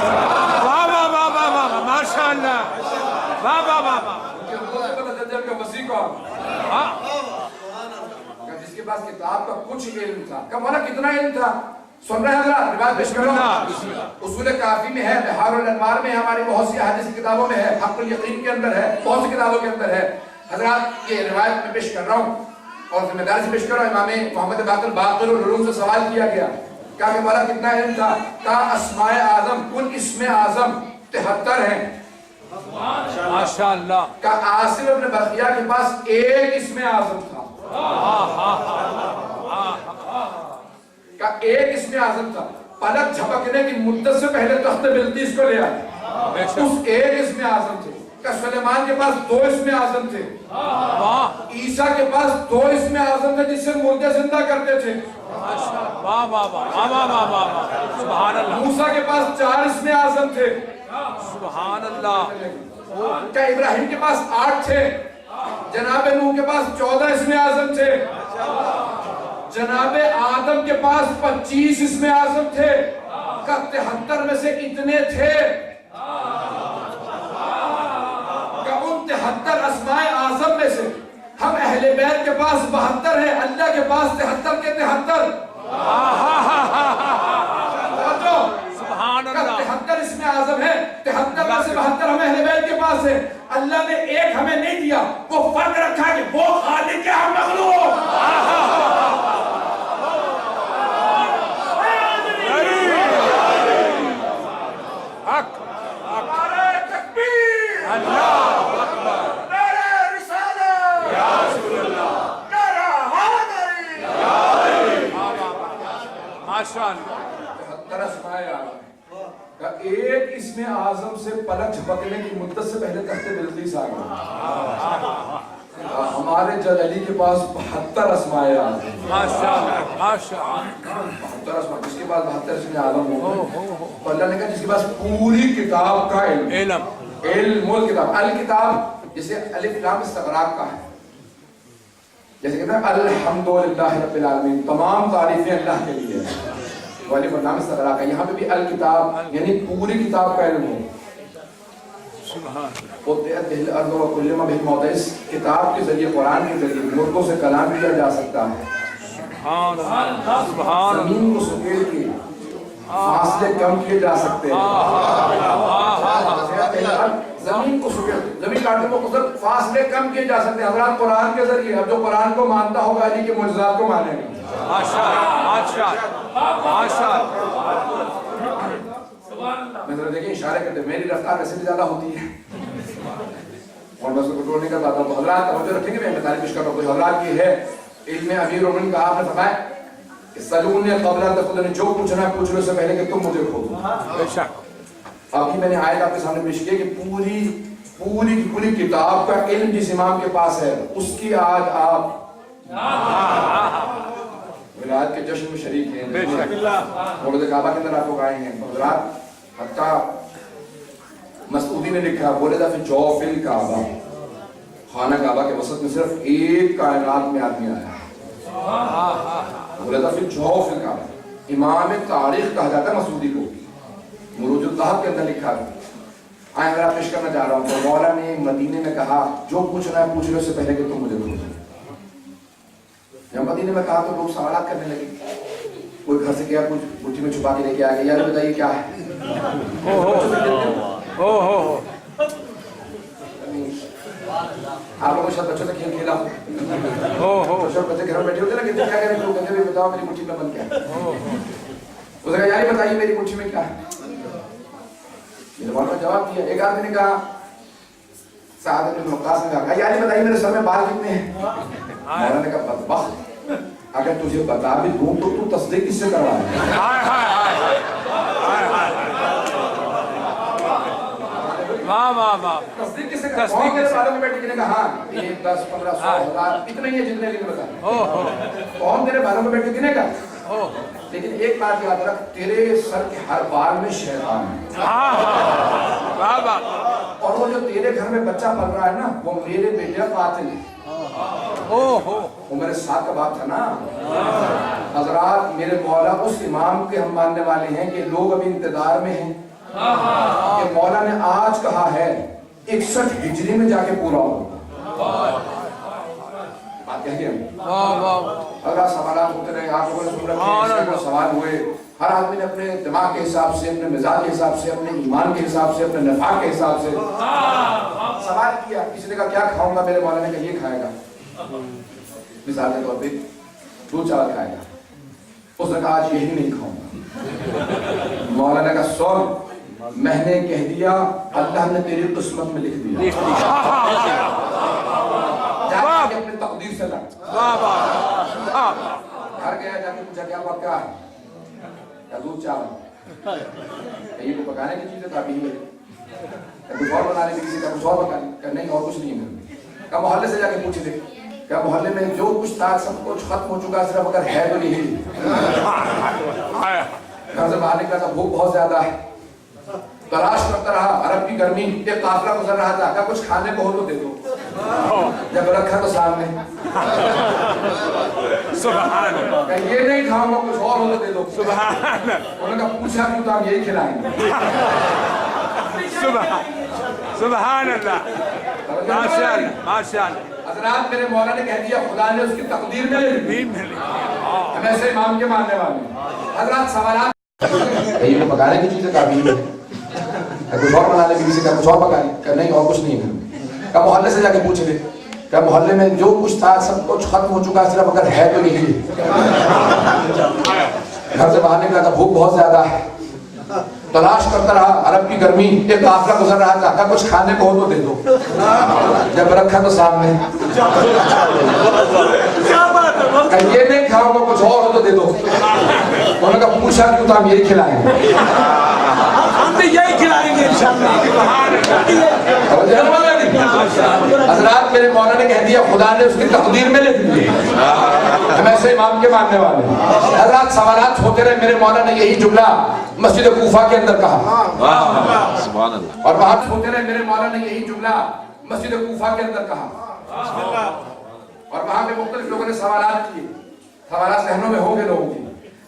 واہ واہ واہ واہ واہ، ماشاءاللہ، واہ واہ واہ واہ، وسیع کا جس کے پاس کتاب کا کچھ علم تھا، کہ مولا کتنا علم تھا؟ سن رہے ہیں حضرات، روایت پیش کر رہا ہوں، اصول کافی میں ہے، بحار الانوار میں، ہماری بہت سی احادیث کی کتابوں میں ہے، حق الیقین کے اندر ہے، بہت سی کتابوں کے اندر ہے۔ حضرات یہ روایت میں پیش کر رہا ہوں اور ذمہ داری سے پیش کر رہا ہوں، امام محمد باقر العلوم سے سوال کیا گیا، کہا کہ مولا کتنا علم تھا؟ کہا اسماء اعظم، کل اسم اعظم 73 ہیں۔ ماشاءاللہ، کہ عاصم ابن برقیہ کے پاس ایک اسم اعظم تھا، کا ایک اسم اعظم تھا، پلک جھپکنے کی مدت سے پہلے تخت بلقیس کو لے آیا، اس ایک اسم اعظم تھے۔ کہ سلیمان کے پاس 2 اسم اعظم تھے، عیسیٰ کے پاس 2 اسم اعظم تھے جس سے مردے زندہ کرتے تھے، سبحان اللہ، موسیٰ کے پاس 4 اسم اعظم تھے، سبحان اللہ، کہ ابراہیم کے پاس 8 تھے، جناب نوح کے پاس 14 اسم اعظم تھے، جناب آدم کے پاس 25 اسم اعظم تھے، کہ 73 میں سے اتنے تھے کہ ان 73 اسماء اعظم میں سے ہم اہل بیت کے پاس 72 ہیں، اللہ کے پاس 73 کے 73، سبحان اللہ، 73 اسم اعظم ہے، 73 میں سے 72 ہم اہل بیت کے پاس ہیں۔ اللہ نے ایک ہمیں نہیں دیا، وہ فرق رکھا کہ وہ خالق ہے، ہم مخلوق۔ ایک اسم اعظم سے پلک جھپکنے کی مدت سے پہلے تخت بلقیس آ گیا۔ ہمارے جلالی کے پاس 72 اسماء اعظم، 72 اسماء، جس کے پاس 72 اسم اعظم ہو، تو اللہ نے کہا جس کے پاس پوری کتاب کا علم الکتاب، الکتاب جسے الف لام استغراق کا ہے، جیسے کہتے ہیں الحمدللہ رب العالمین، تمام تعریفیں اللہ کے لیے ہیں، الف لام استغراق کا، یہاں پہ بھی الکتاب یعنی پوری کتاب کا علم ہو، الارض وکل ما بہ موضع، اس کتاب کے ذریعے، قرآن کے ذریعے مردوں سے کلام کیا جا سکتا ہے، زمین کو سکیڑ کے فاصلے کم کیے جا سکتے ہیں، زمین کو سکیڑ، زمین کاٹنے کو فاصلے کم کیے جا سکتے ہیں حضرات قرآن کے ذریعے۔ اب جو قرآن کو مانتا ہوگا علی کے معجزات کو مانے گا۔ میں ذرا دیکھیں اشارے کرتے ہیں، میری رفتار ویسے بھی زیادہ ہوتی ہے اور میں اس کو کنٹرول نہیں کر پاتا ہوں، تو حضرات توجہ رکھیں گے، میں تعریف پیش کرتا ہوں۔ حضرات کی ہے علم امیر المومنین کا، آپ نے فرمایا کہ سلونی قبل ان تسألونی، جو پوچھنا ہے پوچھ لو اس سے پہلے کہ تم مجھے کھو دو۔ اب کی میں نے آیت آپ کے سامنے پیش کی کہ پوری کتاب کا علم جس امام کے پاس ہے، اس کی آج آپ ولادت کے جشن میں شریک ہیں، مولد کعبہ کے اندر آپ لوگ آئے ہیں۔ حضرات حتیٰ مسعودی نے لکھا بولدہ فی جوف الکعبہ، خانہ کعبہ کے وسط میں صرف ایک کائنات میں آدمی آیا، بولدہ فی جوف الکعبہ، امام تاریخ کہا جاتا ہے مسعودی کو، مروج الذہب کے اندر لکھا ہے۔ آئیں اگر آپ پیش کرنا چاہ رہا ہوں تو مولا نے مدینے میں کہا جو پوچھنا ہے پوچھ لو اس سے پہلے کہ تم مجھے پوچھو۔ جب مدینے میں کہا تو لوگ سوالات کرنے لگے، کوئی گھر سے کیا کچھ مٹھی میں چھپا کے لے کے آ گیا، یار بتائیے کیا ہے، آپ لوگوں شاید بچوں سے کھیل کھیلا ہو، بچے گھر میں بیٹھے ہوتے نا کہ کیا کریں، لوگ کہتے ہیں بتاؤ میری مٹھی میں بند کیا ہے، اس نے کہا یار بتائیے میری مٹھی میں کیا ہے، مولا نے جواب دیا۔ ایک آدمی نے کہا، سعد بن وقاص نے کہا یار بتائیے میرے سر میں بال کتنے ہیں، مولا نے کہا بدبخت، اگر تجھے بتا بھی دوں تو تو تصدیق کس سے کروا ہے، تصدیق کس سے کروا ہے، کون میرے بالوں میں بیٹھے، نے کہا ہاں 1 10 15 100 1000 اتنے ہی ہے جتنے لیے بتا، کون تیرے بالوں میں بیٹھے کنے کا، لیکن ایک بات یاد رکھ، تیرے سر کے ہر بال میں شیطان ہے، اور وہ جو تیرے گھر میں بچہ پل رہا ہے نا وہ میرے بیٹے قاتل ہے، وہ میرے ساتھ کا بات تھا نا۔ حضرات میرے مولا اس امام کے ہم ماننے والے ہیں کہ لوگ ابھی انتظار میں ہیں کہ مولا نے آج کہا ہے 61 ہجری میں جا کے پورا ہوگا، بات کہہ گئے اگر سوالات ہوتے رہے، آپ لوگوں نے سن رکھے سوال ہوئے، ہر آدمی نے اپنے دماغ کے حساب سے، اپنے مزاج کے حساب سے، اپنے ایمان کے حساب سے، اپنے نفاق کے حساب سے سوال کیا۔ کسی نے کہا کیا کھاؤں گا، میرے مولا نے کہا یہ کھائے گا، مثال کے طور پہ دودھ چاول کھائے گا، اس نے کہا آج یہی نہیں کھاؤں گا، مولا نے کہا سن میں نے کہہ دیا اللہ نے تیری قسمت میں لکھ دیا، اپنے تقدیر سے لڑ، گھر گیا جا کے پوچھا کیا بات کیا ہے، پکانے کی چیزیں کافی ہے, کچھ اور بنانے کی کسی کا کچھ اور پکانے نہیں اور کچھ نہیں ہے. کیا محلے سے جا کے پوچھے تھے کیا محلے میں جو کچھ تھا سب کچھ ختم ہو چکا, صرف اگر ہے تو نہیں. گھر سے باہر نکلا تھا, بھوک بہت زیادہ ہے, تلاش کرتا رہا, عرب کی گرمی, ایک قافلہ گزر رہا تھا, کیا کچھ کھانے کو ہو تو دے دو. جب رکھا تو سامنے, کہ یہ نہیں کھاؤں گا کچھ اور ہو تو دے دو. انہوں نے کہا پوچھا کیوں تو ہم یہی کھلائیں گے. سبحان اللہ, ماشاء اللہ, ماشاء اللہ. حضرات میرے مولا نے کہہ دیا خدا نے اس کی تقدیر میں لکھ دی. ہم ایسے امام کے ماننے والے ہیں. حضرات سوالات یہ پکانے کی چیزیں کافی ہے, کچھ اور بنانے کی کسی کا کچھ اور پکانے کا نہیں اور کچھ نہیں ہے. کیا محلے سے جا کے پوچھے تھے کیا محلے میں جو کچھ تھا سب کچھ ختم ہو چکا, صرف اگر ہے تو نہیں. گھر سے باہر نکلا تھا, بھوک بہت زیادہ ہے, تلاش کرتا رہا, عرب کی گرمی, ایک قافلہ گزر رہا تھا, کیا کچھ کھانے کو ہو تو دے دو. جب رکھا تو سامنے, کہ یہ نہیں کھاؤں گا کچھ اور ہو تو دے دو. انہوں نے کہا پوچھا کیوں تو ہم یہی کھلائیں گے. ہم بھی یہی کھلائیں گے حضرات میرے مولا نے کہہ دیا خدا نے اس کی تقدیر میں لکھ دی. ہم ایسے امام کے ماننے والے ہیں. حضرات سوالات ہوتے رہے, میرے مولا نے یہی جملہ مسجد کوفہ کے اندر کہا. اور وہاں ہوتے رہے, میرے مولا نے یہی جملہ مسجد کوفہ کے اندر کہا. اور وہاں پہ مختلف لوگوں نے سوالات کیے, سوالات ذہنوں میں ہوں گے لوگوں کی.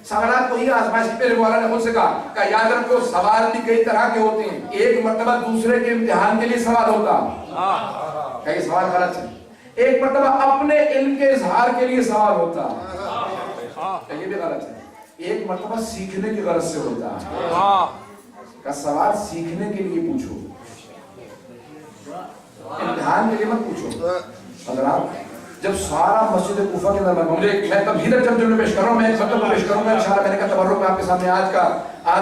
سوالات کو ہی آزمائش میرے مولا نے مجھ سے کہا کہ یاد رکھو سوال بھی کئی طرح کے ہوتے ہیں, ایک مرتبہ دوسرے کے امتحان کے لیے سوال ہوتا ہے, کہ یہ سوال غلط ہے. ایک مرتبہ اپنے علم کے اظہار کے لیے سوال ہوتا ہے, کہ یہ بھی غلط ہے. ایک مرتبہ سیکھنے کی غرض سے ہوتا ہے, کہ سوال سیکھنے کے لیے پوچھو, امتحان کے لیے مت پوچھو. حضرات جب سارا مسجد کوفہ کے اندر میں تمہید ترجمہ پیش کر رہا ہوں, میں ایک مطلب پیش کروں گا انشاءاللہ. میں نے کہا تبرک میں آپ کے سامنے آج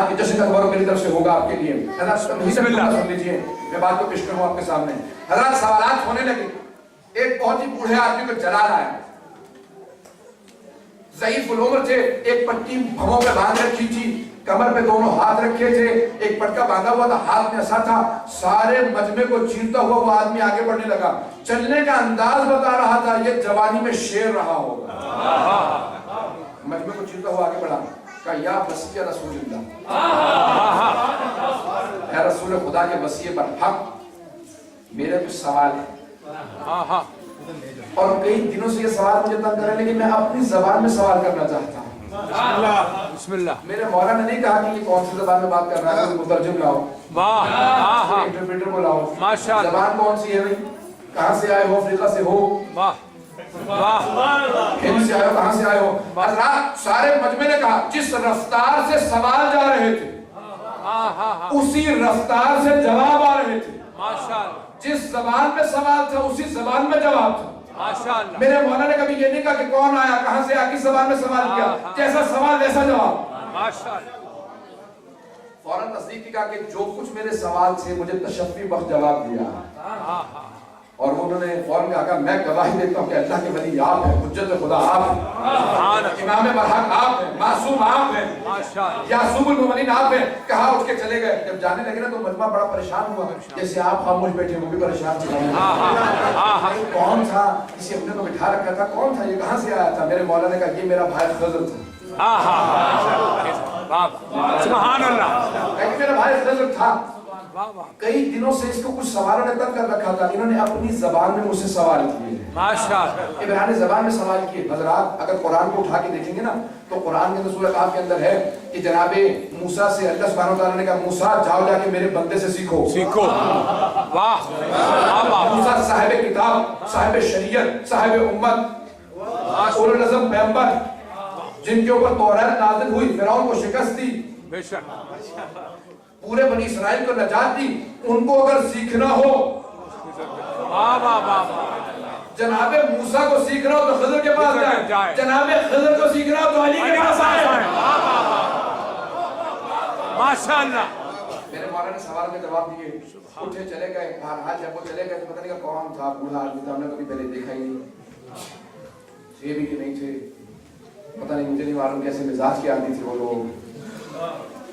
کے جشن کا تبرک میری طرف سے ہوگا آپ کے لیے. حضرات تمہید سن لیجیے, میں بات کو پیش کروں آپ کے سامنے. حضرات سوالات ہونے لگے. ایک بہت ہی بوڑھے آدمی کو جلال آیا, ضعیف العمر تھے, ایک پٹی بھووں پہ باندھ رکھی تھی, کمر پہ دونوں ہاتھ رکھے تھے, ایک پٹکا باندھا ہوا تھا, ہاتھ میں عصا تھا. سارے مجمع کو چیرتا ہوا وہ آدمی آگے بڑھنے لگا. چلنے کا انداز بتا رہا تھا یہ جوانی میں شیر رہا ہوگا. مجمع کو چیرتا ہوا آگے بڑھا, کہا یا وصی رسول اللہ, اے رسول خدا کے وصی پر حق, میرے کچھ سوال ہے. اور کئی دنوں سے یہ سوال مجھے تنگ کر رہے ہیں, لیکن میں اپنی زبان میں سوال کرنا چاہتا ہوں. بسم اللہ. میرے مولا نے نہیں کہا کہ یہ کون سی زبان میں بات کر رہا ہے, مترجم لاؤ, انٹرپریٹر کو لاؤ. زبان کون سی ہے بھائی, کہاں سے آئے ہو, افریقہ سے ہو, ہند سے آئے ہو, کہاں سے آئے ہو. حضرات سارے مجمع نے کہا جس رفتار سے سوال جا رہے تھے اسی رفتار سے جواب آ رہے تھے. جس زبان میں سوال تھا اسی زبان میں جواب تھا. میرے مولا نے کبھی یہ نہیں کہا کہ کون آیا, کہاں سے آیا, کس زبان میں سوال کیا, جیسا سوال ویسا جواب. فوراً تصدیق کہا کہ جو کچھ میرے سوال سے مجھے تشفی بخش جواب دیا. اور انہوں نے فوراً کہا کہ میں گواہی دیتا ہوں کہ اللہ کے ولی آپ ہیں, حجت خدا آپ ہیں, امام برحق آپ ہیں, معصوم آپ ہیں, یعصوب المؤمنین آپ ہیں. کہا اٹھ کے چلے گئے. جب جانے لگے نا تو مجمع بڑا پریشان ہوا, جیسے آپ خاموش بیٹھے وہ بھی پریشان تھے. کون تھا, کسی اپنے کو بٹھا رکھا تھا, کون تھا, یہ کہاں سے آیا تھا. میرے مولا نے کہا یہ میرا بھائی خضر تھا. سبحان اللہ, میرا بھائی خضر تھا. کئی دنوں سے اس کو کچھ سوالوں نے تنگ کر رکھا تھا, انہوں نے اپنی زبان میں مجھ سے سوال کیے, عبرانی زبان میں سوال کیے. حضرات اگر قرآن کو اٹھا کے دیکھیں گے نا تو قرآن کے اندر سورہ کہف کے اندر ہے کہ جناب موسیٰ سے اللہ سبحانہ وتعالیٰ نے کہا موسیٰ جاؤ جا کے میرے بندے سے سیکھو. موسیٰ صاحب کتاب, صاحب شریعت, صاحب امت, اولو العزم پیغمبر, جن کے اوپر توریت نازل ہوئی, فرعون کو شکست دی, پورے بنی اسرائیل کو نجات دی, ان کو اگر سیکھنا ہو, جناب موسیٰ کو سیکھنا ہو تو خضر کے پاس جائے, جناب خضر کو سیکھنا ہو تو علی کے پاس آئے. ماشاءاللہ. میرے مولا نے سوال کے جواب دیے, اٹھے چلے گئے. بہرحال جب وہ چلے گئے تو پتہ نہیں کون تھا, بوڑھا آدمی تھا, ہم نے کبھی پہلے دیکھا ہی نہیں, تھے بھی کہ نہیں تھے, پتہ نہیں, مجھے نہیں معلوم کیسے مزاج کے آدمی تھے وہ لوگ.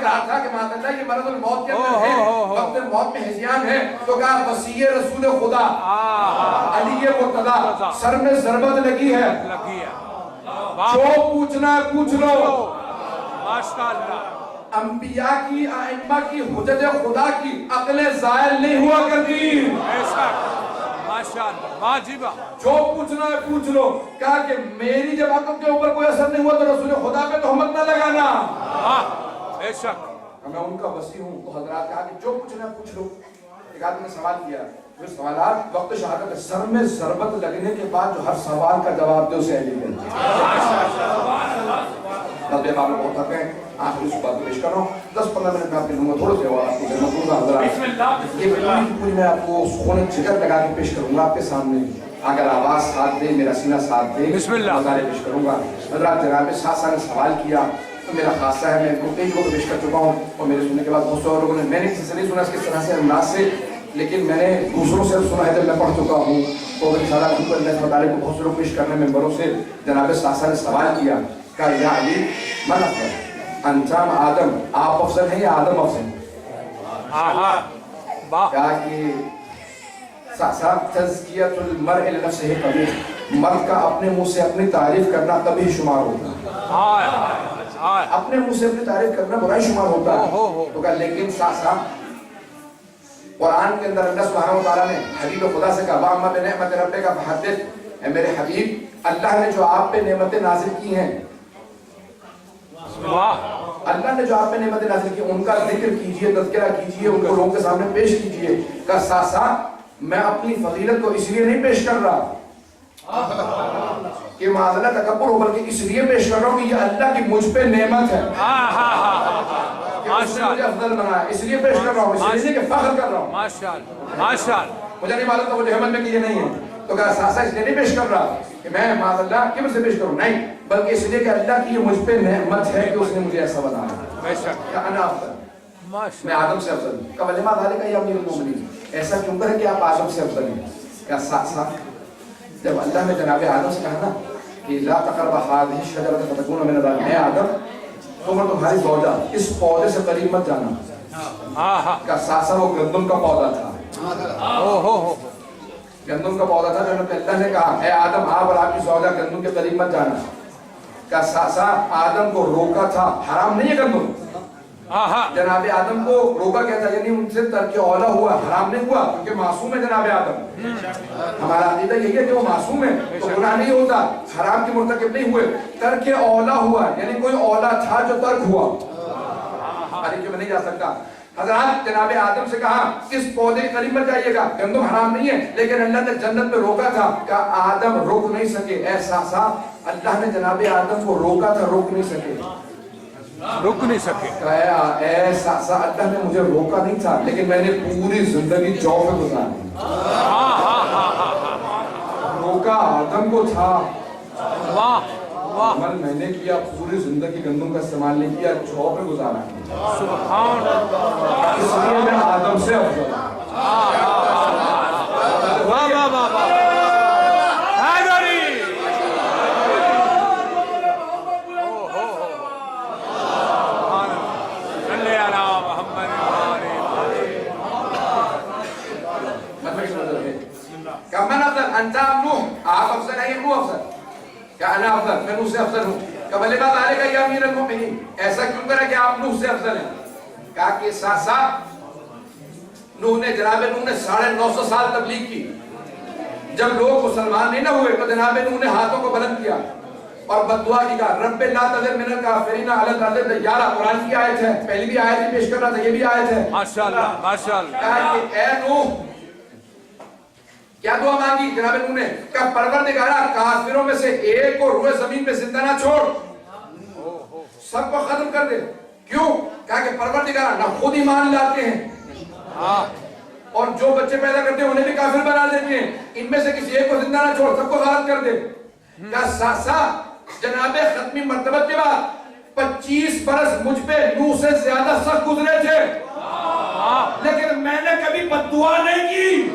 کہا تھا کہ ماذاللہ یہ مرض الموت کے اندر ہے، وقت موت میں ہذیان ہے، تو کہا وصی رسول خدا علی مرتضیٰ سر میں ضربت لگی ہے، جو پوچھنا ہے پوچھ لو. انبیاء کی ائمہ کی حجت خدا کی عقلیں زائل نہیں ہوا کرتی. جو پوچھنا ہے پوچھ لو. کہا کہ میری جب عقل کے اوپر کوئی اثر نہیں ہوا تو رسول خدا پہ تہمت نہ لگانا. میں ان کا وصی ہوں. تو حضرات کہا کہ جو پوچھنا ہے پوچھ لو. ایک آدمی نے سوال کیا، جو سوالات وقت شہادت سر میں ضربت لگنے کے بعد جو ہر سوال کا جواب دے اسے علی ملتی ہے. نبی بابا بہت حق ہیں. آخری اس بات کو پیش کر رہا ہوں. 10-15 منٹ میں آپ کے لوں گا، تھوڑے سے آپ کو خدمت دوں گا حضرات. یہ پوری میں آپ کو خون جگر لگا کے پیش کروں گا آپ کے سامنے. اگر آواز ساتھ دے، میرا سینہ ساتھ دے، نظارے پیش کروں گا. حضرات جناب ساسا نے سوال کیا تو میرا خاصہ ہے، میں ان کو کئی لوگوں کو پیش کر چکا ہوں اور میرے سننے کے بعد بہت سے لوگوں نے، میں نے کسی سے نہیں سنا اس طرح سے انداز سے، لیکن میں نے دوسروں سے سنا ہے جب میں پڑھ چکا ہوں. تو انشاءاللہ ان کو اللہ تعالیٰ کو بہت سے لوگ پیش کرنے ممبروں سے. جناب ساسا نے سوال کیا کہ یا علی من افضل انجام آدم، آپ افضل ہیں یا آدم افضل؟ کہا کہ ساسا تزکیۃ المرء لنفسہ قبیح، مرد کا اپنے منہ سے اپنی تعریف کرنا کبھی شمار ہوتا، اپنے منہ سے اپنی تعریف کرنا برائی شمار ہوتا ہے. تو کہا لیکن ساسا قرآن کے اندر اللہ سبحانہ وتعالیٰ نے حبیب خدا سے کہا وَأَمَّا بِنِعْمَتِ رَبِّكَ فَحَدِّثْ، اے میرے حبیب اللہ نے جو آپ پہ نعمتیں نازل کی ہیں، اللہ نے جو آپ پہ نعمتیں نازل کی ان کا ذکر کیجئے، تذکرہ کیجئے، ان کو لوگوں کے سامنے پیش کیجئے. کہا ساسا میں اپنی فضیلت کو اس لیے نہیں پیش کر رہا کہ معذلہ تکبر ہو، بلکہ اس لیے پیش کر رہا ہوں کہ یہ اللہ کی مجھ پہ نعمت ہے کہ اس نے مجھے افضل بنایا. اس لیے پیش کر رہا ہوں، اس لیے کہ فخر کر رہا ہوں. مجھے نہیں معلوم تھا وہ جہمت میں کہ یہ نہیں ہے. تو کہا ساسا اس لیے نہیں پیش کر رہا کہ میں معذلہ کبر سے پیش کروں، نہیں، بلکہ اس لیے کہ اللہ کی یہ مجھ پہ نعمت ہے کہ اس نے مجھے ایسا بنایا. کہ انا افضل، میں آدم سے افضل ہوں. کہا لما ذالک یا امیر المومنین، ایسا کیوں کرے کہ آپ آدم سے افضل ہیں؟ کہا ساسا جب اللہ نے جناب آدم سے کہا نا کہ لا تقرب هذه الشجرة فتكون من الظالمين، اے آدم تم اور تمہاری زوجہ اس پودے سے قریب مت جانا. کہا ساسا وہ گندم کا پودا تھا، گندم کا پودا تھا جو اللہ نے کہا اے آدم آپ اور آپ کی زوجہ گندم کے قریب مت جانا. کہا ساسا آدم کو روکا تھا، حرام نہیں ہے گندم، جناب آدم کو روکا کیا تھا، یعنی ان سے ترک اولا ہوا، حرام نہیں ہوا کیونکہ معصوم ہے جناب آدم. ہمارا عقیدہ یہی ہے کہ وہ معصوم ہے تو گناہ نہیں ہوتا، حرام کی مرتکب نہیں ہوئے. ترک اولا ہوا یعنی کوئی اولا تھا جو ترک ہوا. ارے کیوں میں نہیں جا سکتا. حضرات جناب آدم سے کہا اس پودے کے قریب مت جائیے گا، گندم حرام نہیں ہے، لیکن اللہ نے جنت میں روکا تھا. کہا آدم روک نہیں سکے. اے ساسا اللہ نے جناب آدم کو روکا تھا، روک نہیں سکے. کہا اے ساسا اللہ نے مجھے روکا نہیں تھا، لیکن میں نے پوری زندگی جو میں گزاری. روکا آدم کو تھا، عمل میں نے کیا، پوری زندگی گندم کا استعمال نہیں کیا، جو پہ گزارا. اس لیے میں آدم سے افضل ہوں. من افضل انت ام نوح، آپ افضل ہیں یا نوح افضل؟ کہ انا افضل، میں نوح سے افضل ہوں. کہ بھلے بات آلے گا یا امیر المؤمنین، ایسا کیوں کرا کہ آپ نوح سے افضل ہیں؟ کہا کہ ساسا نوح نے، جناب نوح نے 950 سال تبلیغ کی. جب لوگ مسلمان نہیں نہ ہوئے تو جناب نوح نے ہاتھوں کو بلند کیا اور بددعا کی. کہا رب لا تذر من الکافرین علی الارض دیارا، قرآن کی آیت ہے، پہلی بھی آیت ہی پیش کر رہا تھا، یہ بھی آیت ہے. ماشاءاللہ ماشاءاللہ. کہا کہ اے نوح، کیا دعا مانگی جناب نوح نے؟ کہ پروردگارا کافروں میں سے ایک کو روئے زمین پہ زندہ نہ چھوڑ، سب کو ختم کر دے. کیوں؟ کہا کہ پروردگارا نہ خود ایمان لاتے ہیں اور جو بچے پیدا کرتے ہیں انہیں بھی کافر بنا دیتے ہیں، ان میں سے کسی ایک کو زندہ نہ چھوڑ، سب کو غارت کر دے. کہا ساسا جناب ختمی مرتبت کے بعد 25 برس مجھ پہ نوح سے زیادہ سخت گزرے تھے، لیکن میں نے کبھی بددعا نہیں کی.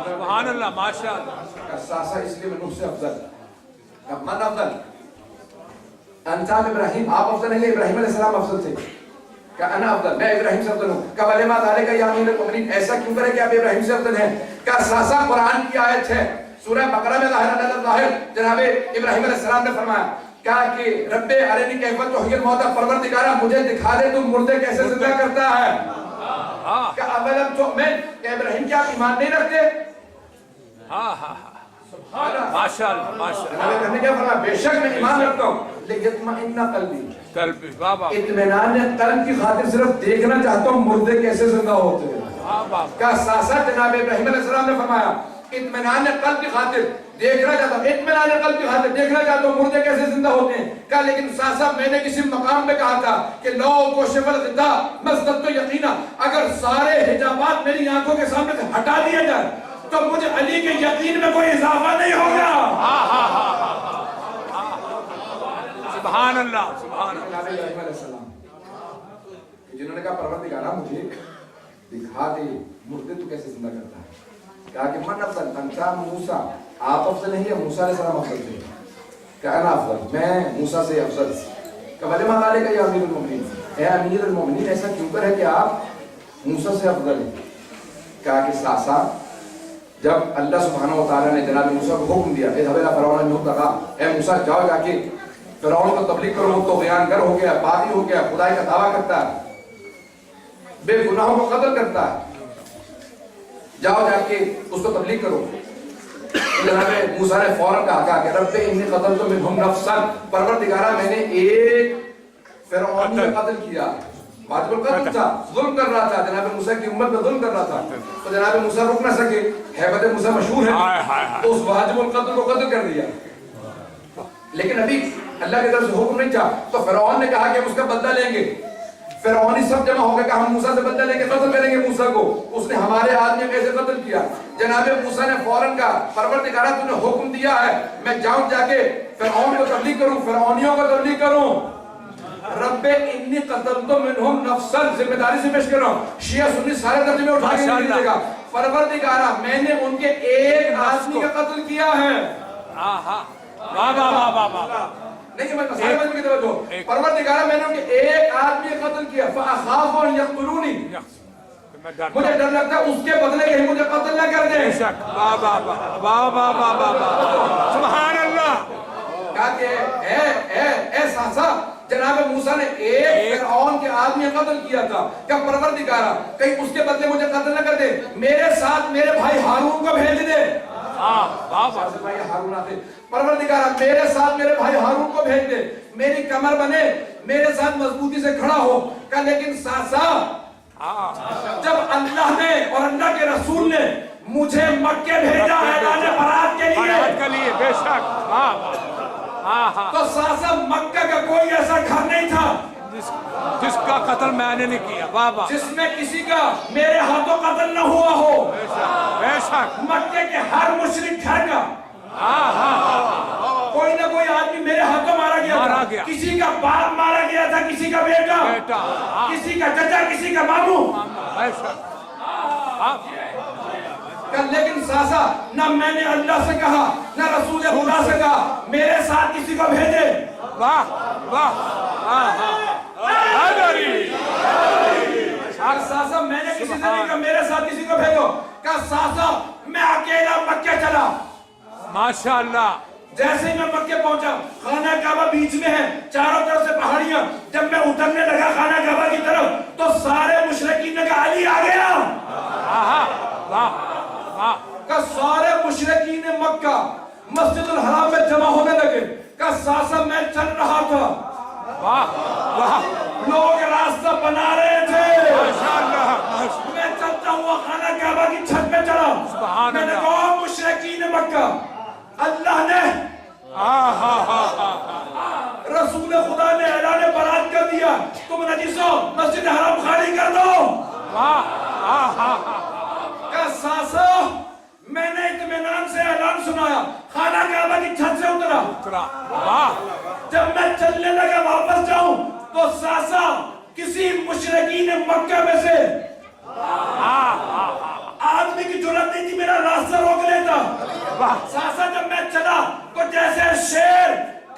سبحان اللہ ماشاءاللہ. ساسا اس لیے میں نوح سے افضل. من افضل انتام ابراہیم آپ افضل ہیں یا ابراہیم علیہ السلام افضل تھے؟ کہ انا افضل، میں ابراہیم سے افضل ہوں۔ کہ ولیما ذالک یا امیر المؤمنین، ایسا کیوں کرے کہ آپ ابراہیم سے افضل ہیں؟ کہ ساسا قرآن کی آیت ہے سورہ بقرہ میں ظاہر جناب ابراہیم علیہ السلام نے فرمایا کہا کہ رب ارنی کیف تحیی الموتى، پروردگارا مجھے دکھا دے تو مردے کیسے زندہ کرتا ہے۔ کہ اولم تؤمن، کہ ابراہیم کیا ایمان نہیں رکھتے؟ ماشاءاللہ ماشاءاللہ، جناب ابراہیم نے کیا فرمایا؟ بے شک میں ایمان رکھتا ہوں لیکن قلبی بابا اطمینان قلب کی خاطر صرف دیکھنا چاہتا ہوں مردے کیسے زندہ ہوتے ہیں۔ کیا ساسا جناب ابراہیم علیہ السلام نے فرمایا اطمینان قلب کی خاطر دیکھنا چاہتا ہوں، اطمینان قلب کی خاطر دیکھنا چاہتا ہوں مردے کیسے زندہ ہوتے ہیں۔ کہا لیکن ساسا میں نے کسی مقام پہ کہا تھا کہ لو کشف الغطاء ما ازددت یقینا، اگر سارے حجابات میری آنکھوں کے سامنے سے ہٹا دیے جائے تو مجھے علی کے یقین میں کوئی اضافہ نہیں ہوگا۔ سبحان اللہ سبحان اللہ۔ ابراہیم علیہ السلام جنہوں نے کہا پروردگارا مجھے دکھا دے مردے تو کیسے زندہ کرتا ہے۔ کہا کہ من افضل انت موسیٰ، آپ افضل نہیں ہے موسیٰ علیہ السلام افضل تھے۔ کہا انا افضل، میں موسیٰ سے افضل۔ کہ ولیما ذالک یا امیر المؤمنین، اے امیر المؤمنین ایسا کیوں کر ہے کہ آپ موسیٰ سے افضل ہیں؟ کہا کہ ساسا جب اللہ سبحانہ وتعالیٰ نے جناب موسیٰ کو حکم دیا اذهب الى فرعون انه طغى، اے موسیٰ جاؤ جا کے فرعون کو تبلیغ کرو، وہ تو بیان گر ہو گیا، باغی ہو گیا، خدائی کا دعویٰ کرتا ہے، بے گناہوں کو قتل کرتا ہے، جاؤ جا کے اس کو تبلیغ کرو۔ جناب موسیٰ نے فوراً کہا کہ رب انی قتلت منہم نفسا، پروردگارا میں نے ایک فرعونی کا قتل کیا، واجب القتل تھا، ظلم کر رہا تھا، جناب موسیٰ کی امت میں ظلم کر رہا تھا، تو جناب موسیٰ رک نہ سکے، ہیبت موسیٰ مشہور ہے، تو اس واجب القتل کو قتل کر دیا۔ لیکن ابھی اللہ کی طرف سے حکم نہیں تھا، تو فرعون نے کہا کہ ہم اس کا بدلہ لیں گے۔ فرعونی سب جمع ہو گئے کہ ہم موسیٰ سے بدلہ لیں گے، قتل کریں گے موسیٰ کو، اس نے ہمارے آدمی کیسے قتل کیا۔ جناب موسیٰ نے فوراً کہا پروردگارا تو نے حکم دیا ہے میں جاؤں جا کے فرعون کو تبلیغ کروں، فرعونیوں کو تبلیغ کروں۔ رب انی قتلت منہم نفسا، ذمہ داری سے پیش کر رہا ہوں، شیعہ سنی سارے ترجمے اٹھا کے لیجیے گا۔ پروردگارا میں نے ان کے ایک آدمی کا قتل کیا ہے۔ نہیں میں مسائل بات کی توجہ، پروردگارا میں نے ان کے ایک آدمی کا قتل کیا، فاخاف ان یقتلونی، مجھے ڈر لگتا ہے اس کے بدلے کہیں مجھے قتل نہ کر دیں۔ سبحان اللہ۔ کہا کہ اے ساسا جناب موسیٰ نے ایک فرعون کے آدمی قتل کیا تھا، کہ پروردگارا کہیں اس کے بدلے مجھے قتل نہ کر دے، میرے ساتھ میرے بھائی ہارون کو بھیج دے۔ پروردگارا میرے ساتھ میرے بھائی ہارون کو بھیج دے، میری کمر بنے، میرے ساتھ مضبوطی سے کھڑا ہو۔ کہ لیکن ساسا جب اللہ نے اور اللہ کے رسول نے مجھے مکے بھیجا اعلان برات کے لیے، بے شک، تو ساسا مکہ کا کوئی ایسا گھر نہیں تھا جس کا قتل میں نے نہیں کیا، بابا جس میں کسی کا میرے ہاتھوں قتل نہ ہوا ہو۔ بے شک، مکے کے ہر مشرک گھر کا کوئی نہ کوئی آدمی میرے ہاتھوں مارا گیا تھا، کسی کا باپ مارا گیا تھا، کسی کا بیٹا، کسی کا چچا، کسی کا ماموں۔ لیکن ساسا نہ میں نے اللہ سے کہا نہ رسول خدا سے کہا میرے ساتھ کسی کو بھیجے۔ واہ واہ، ساسا میں نے کسی سے نہیں کہا میرے ساتھ کسی کو بھیجو، کہا ساسا میں اکیلا مکہ چلا۔ ماشاءاللہ۔ جیسے ہی میں مکے پہنچا، خانہ کعبہ بیچ میں ہے، چاروں طرف سے پہاڑیاں، جب میں اترنے لگا خانہ کعبہ کی طرف تو سارے مشرکین نے کہا علی آ گیا۔ کہ سارے مشرکین مکہ مسجد الحرام میں جمع ہونے لگے، کہ ساسا میں چل رہا تھا، لوگ راستہ بنا رہے تھے، میں چلتا ہوا خانہ کعبہ کی چھت پہ چڑھا، میں نے کہا مشرکین مکہ اللہ نے رسول خدا نے اعلان برات کر دیا، تم نجسو مسجد حرام خالی کر دو۔ کہ ساسا میں نے اطمینان سے اعلان سنایا، خانہ کعبہ کی چھت سے اترا، جب میں چلنے لگا واپس جاؤں تو ساسا کسی مشرکین مکہ میں سے آدمی کی جرات نہیں تھی میرا راستہ روک لیتا۔ ساسا جب میں چلا تو جیسے شیر